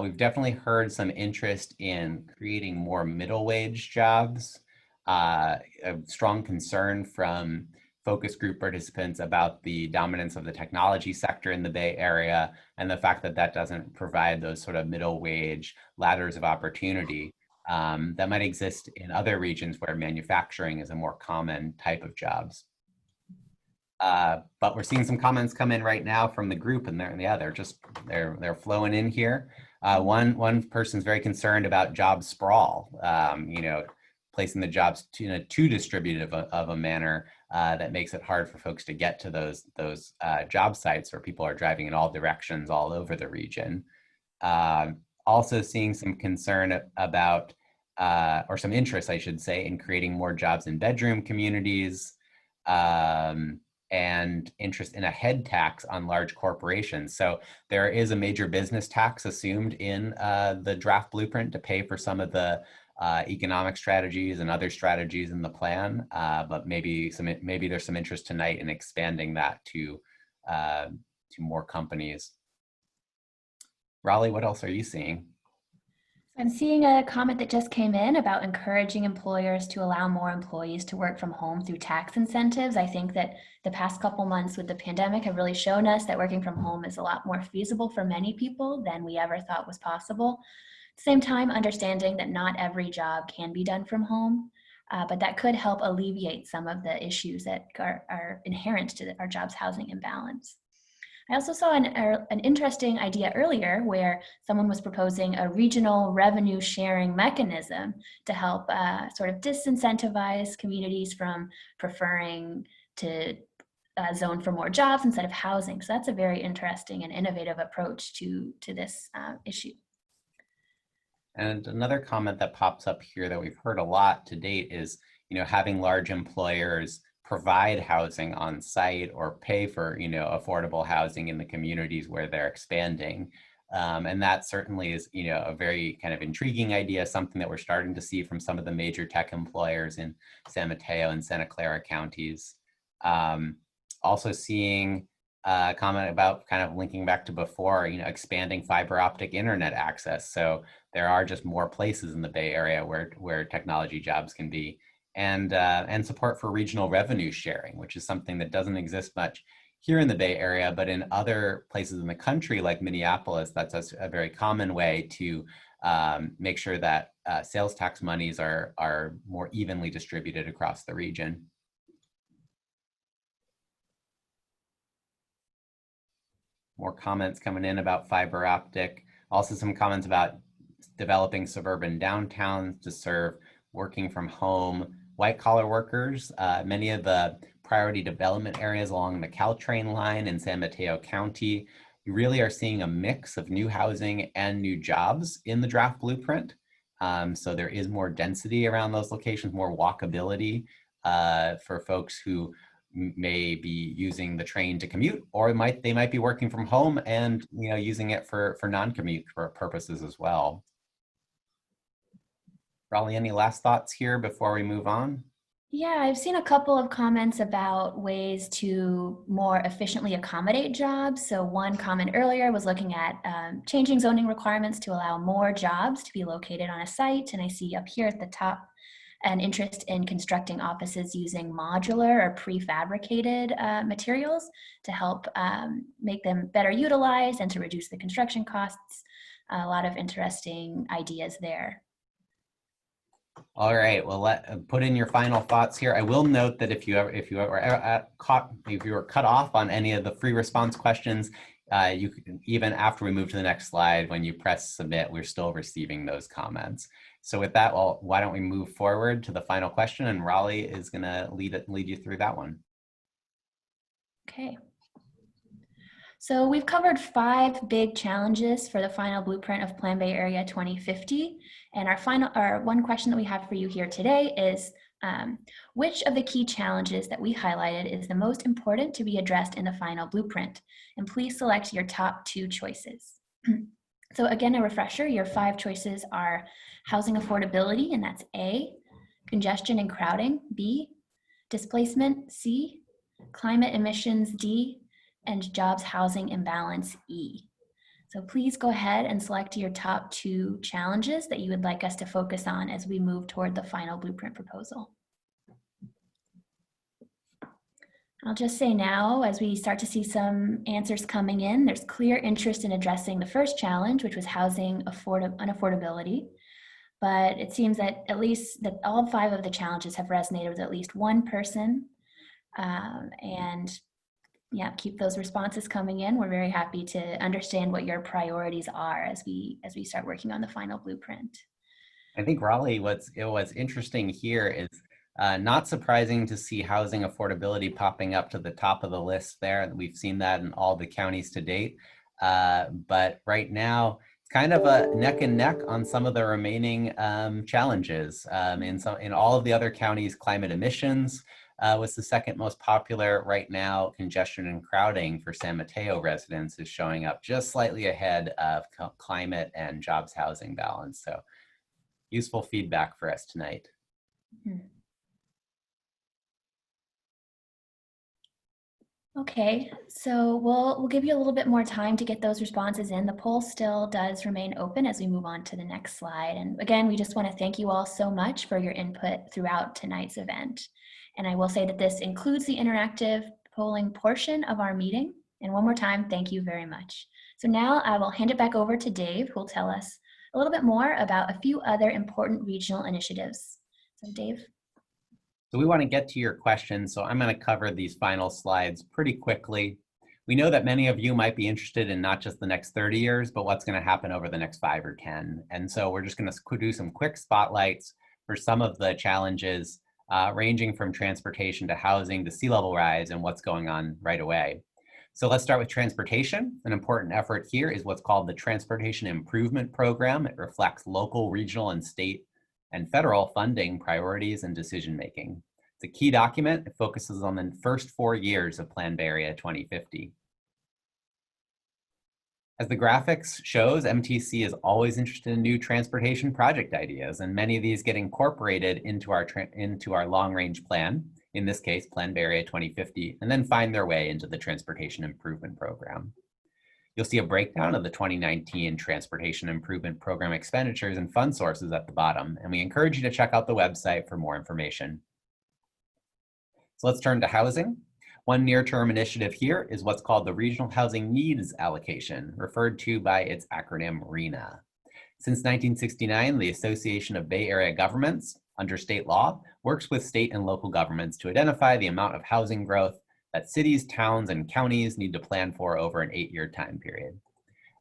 We've definitely heard some interest in creating more middle wage jobs, a strong concern from focus group participants about the dominance of the technology sector in the Bay Area and the fact that that doesn't provide those sort of middle wage ladders of opportunity that might exist in other regions where manufacturing is a more common type of jobs. But we're seeing some comments come in right now from the group, and they're flowing in here. One person's very concerned about job sprawl, placing the jobs in a too distributive of a manner that makes it hard for folks to get to those job sites where people are driving in all directions all over the region. Also seeing some concern about, or some interest, I should say, in creating more jobs in bedroom communities, and interest in a head tax on large corporations. So there is a major business tax assumed in the draft blueprint to pay for some of the economic strategies and other strategies in the plan, but maybe there's some interest tonight in expanding that to more companies. Raleigh, what else are you seeing? I'm seeing a comment that just came in about encouraging employers to allow more employees to work from home through tax incentives. I think that the past couple months with the pandemic have really shown us that working from home is a lot more feasible for many people than we ever thought was possible. At the same time, understanding that not every job can be done from home, but that could help alleviate some of the issues that are inherent to our jobs housing imbalance. I also saw an interesting idea earlier where someone was proposing a regional revenue sharing mechanism to help sort of disincentivize communities from preferring to zone for more jobs instead of housing. So that's a very interesting and innovative approach to this issue. And another comment that pops up here that we've heard a lot to date is, having large employers provide housing on site or pay for, affordable housing in the communities where they're expanding. And that certainly is, a very kind of intriguing idea, something that we're starting to see from some of the major tech employers in San Mateo and Santa Clara counties. Also seeing a comment about kind of linking back to before, expanding fiber optic internet access. So there are just more places in the Bay Area where technology jobs can be. And support for regional revenue sharing, which is something that doesn't exist much here in the Bay Area, but in other places in the country like Minneapolis, that's a very common way to make sure that sales tax monies are more evenly distributed across the region. More comments coming in about fiber optic. Also some comments about developing suburban downtowns to serve working from home white collar workers. Many of the priority development areas along the Caltrain line in San Mateo County, you really are seeing a mix of new housing and new jobs in the draft blueprint. So there is more density around those locations, more walkability for folks who may be using the train to commute, or they might be working from home and using it for non-commute purposes as well. Raleigh, any last thoughts here before we move on? Yeah, I've seen a couple of comments about ways to more efficiently accommodate jobs. So one comment earlier was looking at changing zoning requirements to allow more jobs to be located on a site. And I see up here at the top an interest in constructing offices using modular or prefabricated materials to help make them better utilized and to reduce the construction costs. A lot of interesting ideas there. All right, well, put in your final thoughts here. I will note that if you were cut off on any of the free response questions, you can, even after we move to the next slide, when you press submit, we're still receiving those comments. So with that, well, why don't we move forward to the final question, and Raleigh is going to lead you through that one. Okay. So we've covered 5 big challenges for the final blueprint of Plan Bay Area 2050. And our one question that we have for you here today is, which of the key challenges that we highlighted is the most important to be addressed in the final blueprint? And please select your top 2 choices. So again, a refresher, your 5 choices are housing affordability, and that's A, congestion and crowding, B, displacement, C, climate emissions, D, and jobs housing imbalance, E. So please go ahead and select your top 2 challenges that you would like us to focus on as we move toward the final blueprint proposal. I'll just say now, as we start to see some answers coming in, there's clear interest in addressing the first challenge, which was housing unaffordability. But it seems that at least that all 5 of the challenges have resonated with at least one person. And yeah, keep those responses coming in. We're very happy to understand what your priorities are as we start working on the final blueprint. I think, Raleigh, what's interesting here is not surprising to see housing affordability popping up to the top of the list there. We've seen that in all the counties to date. But right now, it's kind of a neck and neck on some of the remaining challenges. In all of the other counties, climate emissions was the second most popular. Right now, congestion and crowding for San Mateo residents is showing up just slightly ahead of climate and jobs housing balance. So useful feedback for us tonight. Okay, so we'll give you a little bit more time to get those responses in. The poll still does remain open as we move on to the next slide. And again, we just want to thank you all so much for your input throughout tonight's event. And I will say that this includes the interactive polling portion of our meeting. And one more time, thank you very much. So now I will hand it back over to Dave, who will tell us a little bit more about a few other important regional initiatives. So Dave. So we want to get to your questions, so I'm going to cover these final slides pretty quickly. We know that many of you might be interested in not just the next 30 years, but what's going to happen over the next 5 or 10. And so we're just going to do some quick spotlights for some of the challenges ranging from transportation to housing to sea level rise and what's going on right away. So let's start with transportation. An important effort here is what's called the Transportation Improvement Program. It reflects local, regional, and state and federal funding priorities and decision making. It's a key document. It focuses on the first 4 years of Plan Bay Area 2050. As the graphics shows, MTC is always interested in new transportation project ideas, and many of these get incorporated into our long-range plan, in this case, Plan Bay Area 2050, and then find their way into the Transportation Improvement Program. You'll see a breakdown of the 2019 Transportation Improvement Program expenditures and fund sources at the bottom, and we encourage you to check out the website for more information. So let's turn to housing. One near-term initiative here is what's called the Regional Housing Needs Allocation, referred to by its acronym RHNA. Since 1969, the Association of Bay Area Governments, under state law, works with state and local governments to identify the amount of housing growth that cities, towns, and counties need to plan for over an 8-year time period.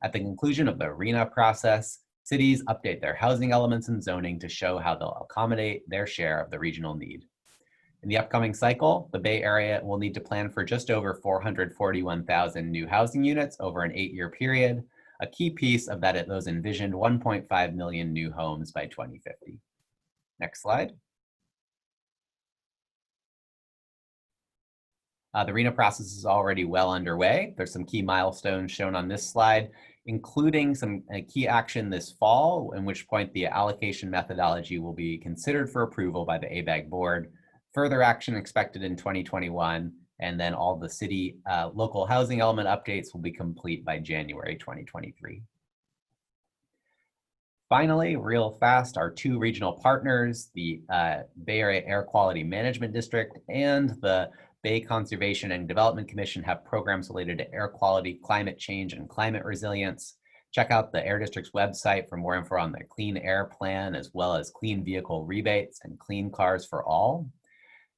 At the conclusion of the RHNA process, cities update their housing elements and zoning to show how they'll accommodate their share of the regional need. In the upcoming cycle, the Bay Area will need to plan for just over 441,000 new housing units over an 8-year period. A key piece of that, those envisioned 1.5 million new homes by 2050. Next slide. The RHNA process is already well underway. There's some key milestones shown on this slide, including some key action this fall, in which point the allocation methodology will be considered for approval by the ABAG board. Further action expected in 2021, and then all the city local housing element updates will be complete by January 2023. Finally, real fast, our 2 regional partners, the Bay Area Air Quality Management District and the Bay Conservation and Development Commission, have programs related to air quality, climate change, and climate resilience. Check out the Air District's website for more info on their Clean Air Plan, as well as clean vehicle rebates and clean cars for all.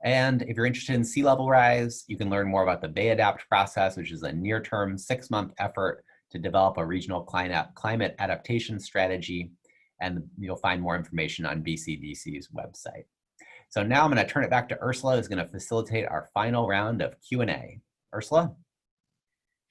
And if you're interested in sea level rise, you can learn more about the Bay Adapt process, which is a near-term 6-month effort to develop a regional climate adaptation strategy. And you'll find more information on BCDC's website. So now I'm going to turn it back to Ursula, who's going to facilitate our final round of Q&A. Ursula?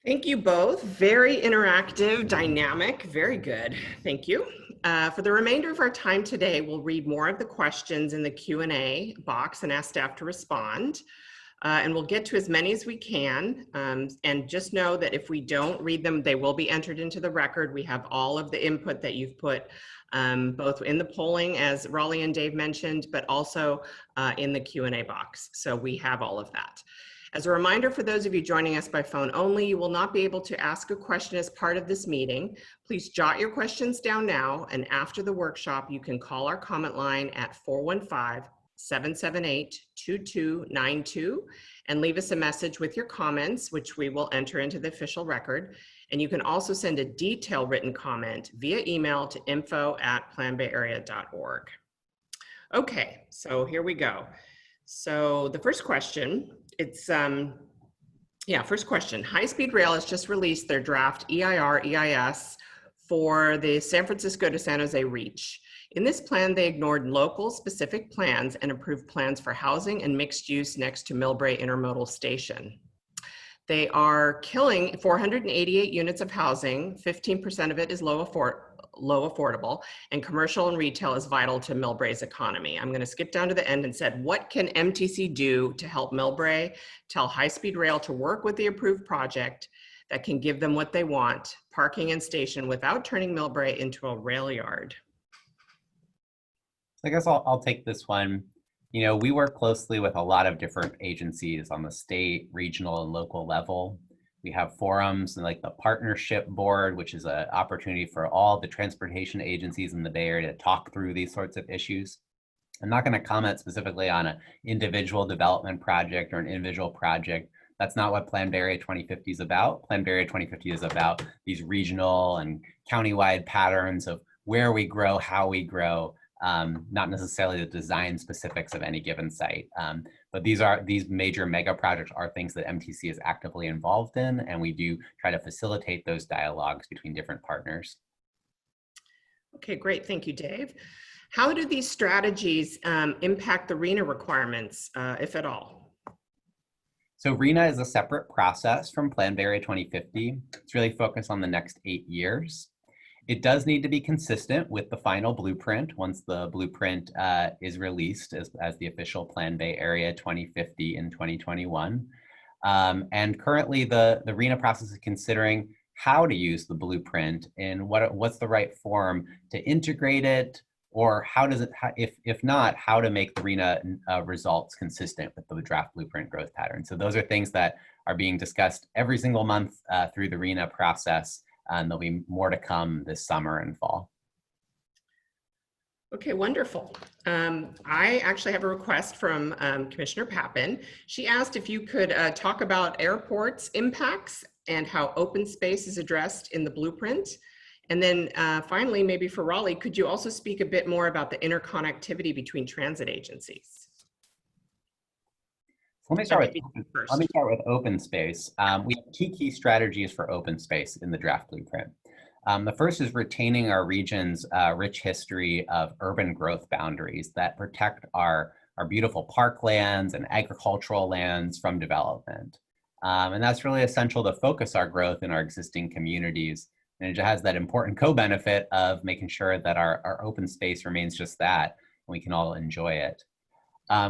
Thank you both. Very interactive, dynamic, very good. Thank you. For the remainder of our time today, we'll read more of the questions in the Q&A box and ask staff to respond. And we'll get to as many as we can. And just know that if we don't read them, they will be entered into the record. We have all of the input that you've put both in the polling, as Raleigh and Dave mentioned, but also in the Q&A box. So we have all of that. As a reminder for those of you joining us by phone only, you will not be able to ask a question as part of this meeting. Please jot your questions down now, and after the workshop, you can call our comment line at 415-778-2292 and leave us a message with your comments, which we will enter into the official record. And you can also send a detailed written comment via email to info@planbayarea.org. Okay, so here we go. So the first question, first question. High-speed rail has just released their draft EIR/EIS for the San Francisco to San Jose reach. In this plan, they ignored local specific plans and approved plans for housing and mixed use next to Millbrae Intermodal Station. They are killing 488 units of housing. 15% of it is low affordable, and commercial and retail is vital to Millbrae's economy. I'm going to skip down to the end and said, what can MTC do to help Millbrae tell high-speed rail to work with the approved project that can give them what they want, parking and station, without turning Millbrae into a rail yard? I guess I'll take this one. You know, we work closely with a lot of different agencies on the state, regional, and local level. We have forums like the Partnership Board, which is an opportunity for all the transportation agencies in the Bay Area to talk through these sorts of issues. I'm not going to comment specifically on an individual development project or an individual project. That's not what Plan Bay Area 2050 is about. Plan Bay Area 2050 is about these regional and countywide patterns of where we grow, how we grow, not necessarily the design specifics of any given site. But these major mega projects are things that MTC is actively involved in, and we do try to facilitate those dialogues between different partners. Okay, great. Thank you, Dave. How do these strategies impact the RENA requirements, if at all? So RENA is a separate process from Plan Bay Area 2050. It's really focused on the next 8 years. It does need to be consistent with the final blueprint once the blueprint is released as the official Plan Bay Area 2050 in 2021. And currently the RENA process is considering how to use the blueprint and what's the right form to integrate it, or how does it, if not, how to make the RENA results consistent with the draft blueprint growth pattern. So those are things that are being discussed every single month through the RENA process, and there'll be more to come this summer and fall. Okay, wonderful. I actually have a request from Commissioner Pappen. She asked if you could talk about airports impacts and how open space is addressed in the blueprint. And then finally, maybe for Raleigh, could you also speak a bit more about the interconnectivity between transit agencies? Let me start with open space. We have key strategies for open space in the draft blueprint. The first is retaining our region's rich history of urban growth boundaries that protect our beautiful parklands and agricultural lands from development. And that's really essential to focus our growth in our existing communities. And it has that important co-benefit of making sure that our open space remains just that, and we can all enjoy it.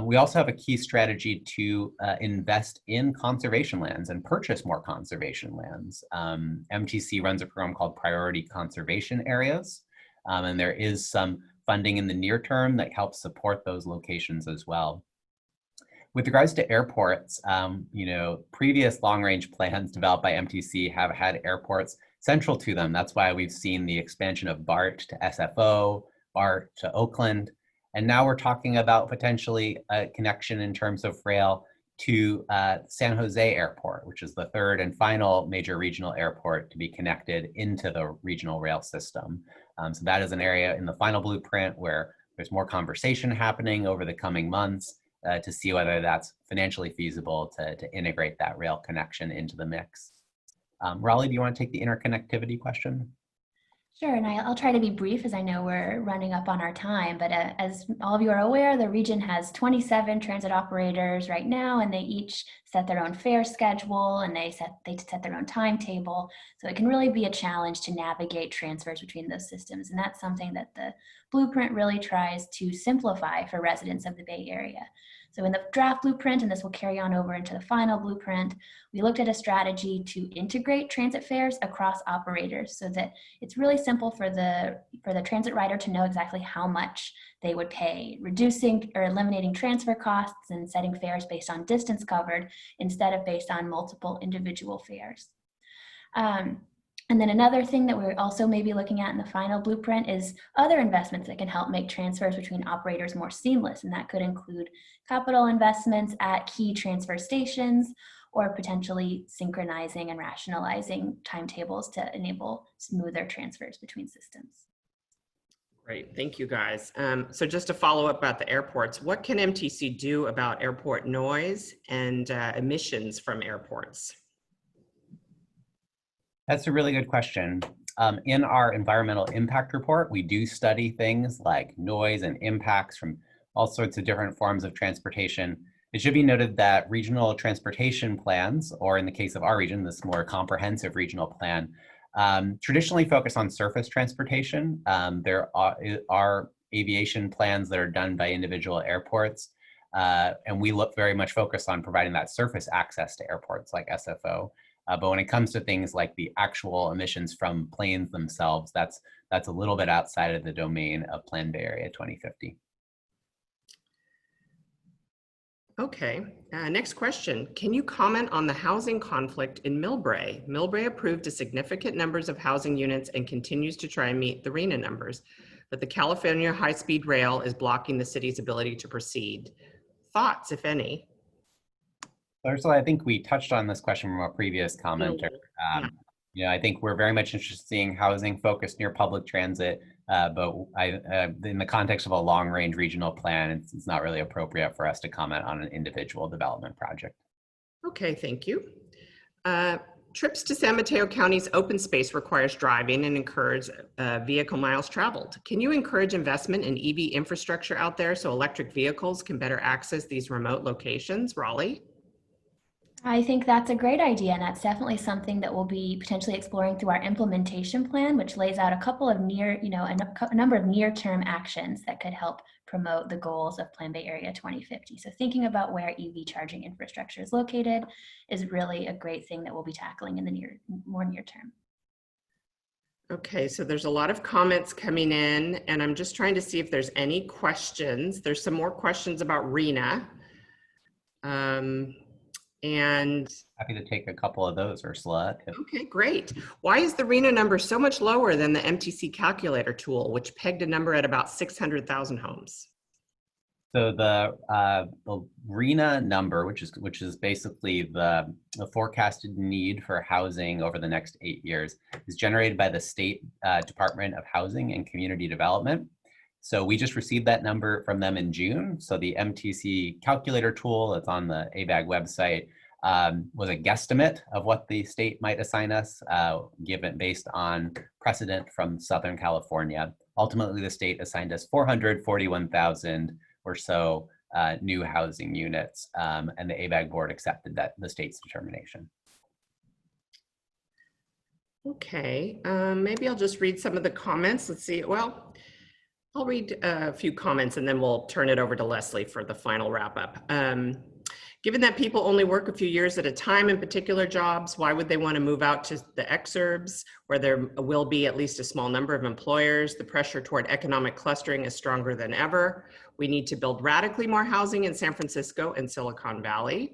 We also have a key strategy to invest in conservation lands and purchase more conservation lands. MTC runs a program called Priority Conservation Areas, and there is some funding in the near term that helps support those locations as well. With regards to airports, you know, previous long-range plans developed by MTC have had airports central to them. That's why we've seen the expansion of BART to SFO, BART to Oakland. And now we're talking about potentially a connection in terms of rail to San Jose Airport, which is the third and final major regional airport to be connected into the regional rail system. So that is an area in the final blueprint where there's more conversation happening over the coming months to see whether that's financially feasible to integrate that rail connection into the mix. Raleigh, do you want to take the interconnectivity question? Sure, and I'll try to be brief as I know we're running up on our time, but as all of you are aware, the region has 27 transit operators right now, and they each set their own fare schedule and they set their own timetable. So it can really be a challenge to navigate transfers between those systems, and that's something that the blueprint really tries to simplify for residents of the Bay Area. So in the draft blueprint, and this will carry on over into the final blueprint, we looked at a strategy to integrate transit fares across operators so that it's really simple for the transit rider to know exactly how much they would pay, reducing or eliminating transfer costs and setting fares based on distance covered instead of based on multiple individual fares. And then another thing that we're also maybe looking at in the final blueprint is other investments that can help make transfers between operators more seamless. And that could include capital investments at key transfer stations or potentially synchronizing and rationalizing timetables to enable smoother transfers between systems. Great, thank you guys. So just to follow up about the airports, what can MTC do about airport noise and emissions from airports? That's a really good question. In our environmental impact report, we do study things like noise and impacts from all sorts of different forms of transportation. It should be noted that regional transportation plans, or in the case of our region, this more comprehensive regional plan, traditionally focus on surface transportation. There are aviation plans that are done by individual airports, and we look very much focused on providing that surface access to airports like SFO. But when it comes to things like the actual emissions from planes themselves, that's a little bit outside of the domain of Plan Bay Area 2050. Okay, next question. Can you comment on the housing conflict in Millbrae? Millbrae approved a significant numbers of housing units and continues to try and meet the RENA numbers, but the California high-speed rail is blocking the city's ability to proceed. Thoughts, if any? Ursula, I think we touched on this question from a previous commenter. Yeah. You know, I think we're very much interested in seeing housing focused near public transit, but in the context of a long-range regional plan, it's not really appropriate for us to comment on an individual development project. Okay, thank you. Trips to San Mateo County's open space requires driving and encourage vehicle miles traveled. Can you encourage investment in EV infrastructure out there so electric vehicles can better access these remote locations? Raleigh? I think that's a great idea, and that's definitely something that we'll be potentially exploring through our implementation plan, which lays out a couple of a number of near-term actions that could help promote the goals of Plan Bay Area 2050. So thinking about where EV charging infrastructure is located is really a great thing that we'll be tackling in the more near term. Okay, so there's a lot of comments coming in, and I'm just trying to see if there's any questions. There's some more questions about RENA. And happy to take a couple of those, Ursula. Okay, great. Why is the RENA number so much lower than the MTC calculator tool, which pegged a number at about 600,000 homes? So the RENA number, which is basically the forecasted need for housing over the next 8 years, is generated by the State Department of Housing and Community Development. So we just received that number from them in June. So the MTC calculator tool that's on the ABAG website was a guesstimate of what the state might assign us, given based on precedent from Southern California. Ultimately, the state assigned us 441,000 or so new housing units, and the ABAG board accepted that the state's determination. Okay, maybe I'll just read some of the comments. Let's see. Well, I'll read a few comments and then we'll turn it over to Leslie for the final wrap up. Given that people only work a few years at a time in particular jobs, why would they want to move out to the exurbs where there will be at least a small number of employers? The pressure toward economic clustering is stronger than ever. We need to build radically more housing in San Francisco and Silicon Valley.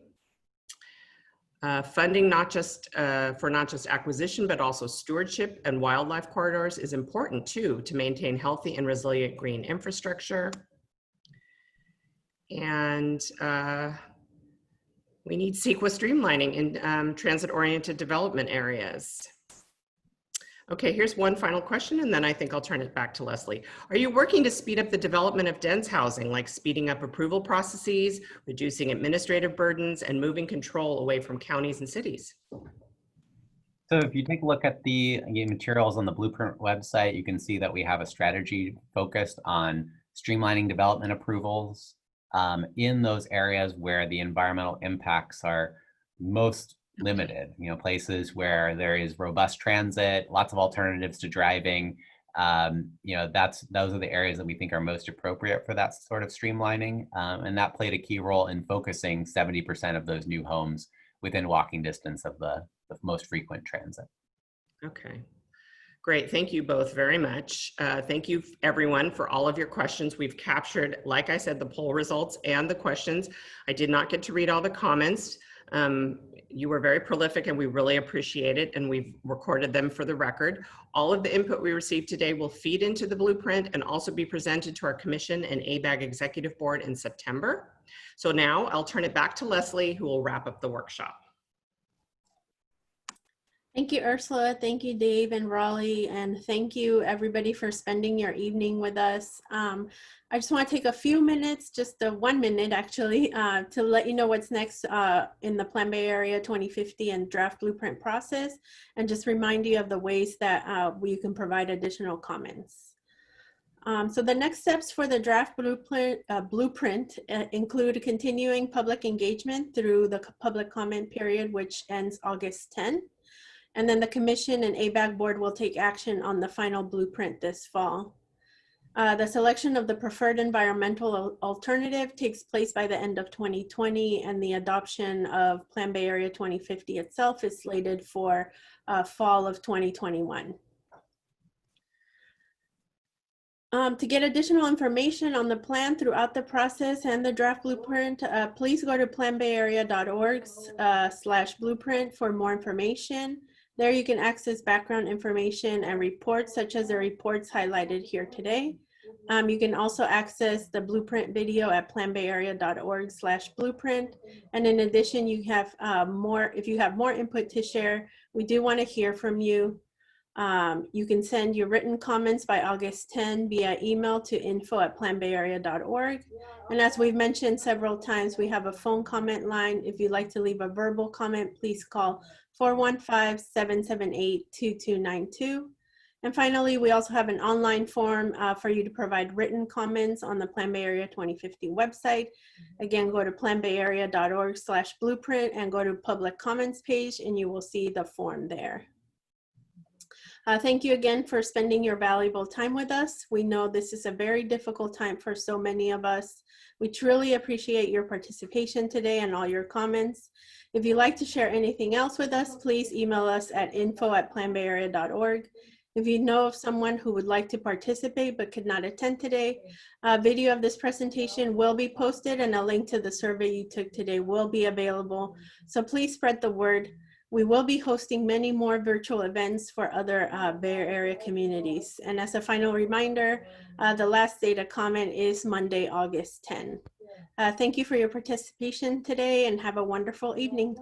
Funding not just acquisition, but also stewardship and wildlife corridors is important too to maintain healthy and resilient green infrastructure. And we need CEQA streamlining in transit-oriented development areas. Okay, here's one final question, and then I think I'll turn it back to Leslie. Are you working to speed up the development of dense housing, like speeding up approval processes, reducing administrative burdens, and moving control away from counties and cities? So if you take a look at the materials on the Blueprint website, you can see that we have a strategy focused on streamlining development approvals in those areas where the environmental impacts are most limited, places where there is robust transit, lots of alternatives to driving. Those are the areas that we think are most appropriate for that sort of streamlining. And that played a key role in focusing 70% of those new homes within walking distance of the most frequent transit. Okay, great. Thank you both very much. Thank you everyone for all of your questions. We've captured, like I said, the poll results and the questions. I did not get to read all the comments. You were very prolific and we really appreciate it, and we've recorded them for the record. All of the input we received today will feed into the blueprint and also be presented to our commission and ABAG executive board in September. So now I'll turn it back to Leslie, who will wrap up the workshop. Thank you, Ursula. Thank you, Dave and Raleigh. And thank you, everybody, for spending your evening with us. I just want to take a few minutes, just 1 minute actually, to let you know what's next in the Plan Bay Area 2050 and draft blueprint process, and just remind you of the ways that you can provide additional comments. So the next steps for the draft blueprint include continuing public engagement through the public comment period, which ends August 10. And then the commission and ABAG board will take action on the final blueprint this fall. The selection of the preferred environmental alternative takes place by the end of 2020, and the adoption of Plan Bay Area 2050 itself is slated for fall of 2021. To get additional information on the plan throughout the process and the draft blueprint, please go to planbayarea.org/blueprint for more information. There you can access background information and reports such as the reports highlighted here today. You can also access the blueprint video at planbayarea.org/blueprint. And in addition, you have if you have more input to share, we do want to hear from you. You can send your written comments by August 10 via email to info@planbayarea.org. And as we've mentioned several times, we have a phone comment line. If you'd like to leave a verbal comment, please call 415-778-2292. And finally, we also have an online form for you to provide written comments on the Plan Bay Area 2050 website. Again, go to planbayarea.org/blueprint and go to public comments page, and you will see the form there. Thank you again for spending your valuable time with us. We know this is a very difficult time for so many of us. We truly appreciate your participation today and all your comments. If you'd like to share anything else with us, please email us at info@planbayarea.org. If you know of someone who would like to participate but could not attend today, a video of this presentation will be posted and a link to the survey you took today will be available. So please spread the word. We will be hosting many more virtual events for other Bay Area communities. And as a final reminder, the last day to comment is Monday, August 10. Thank you for your participation today and have a wonderful evening.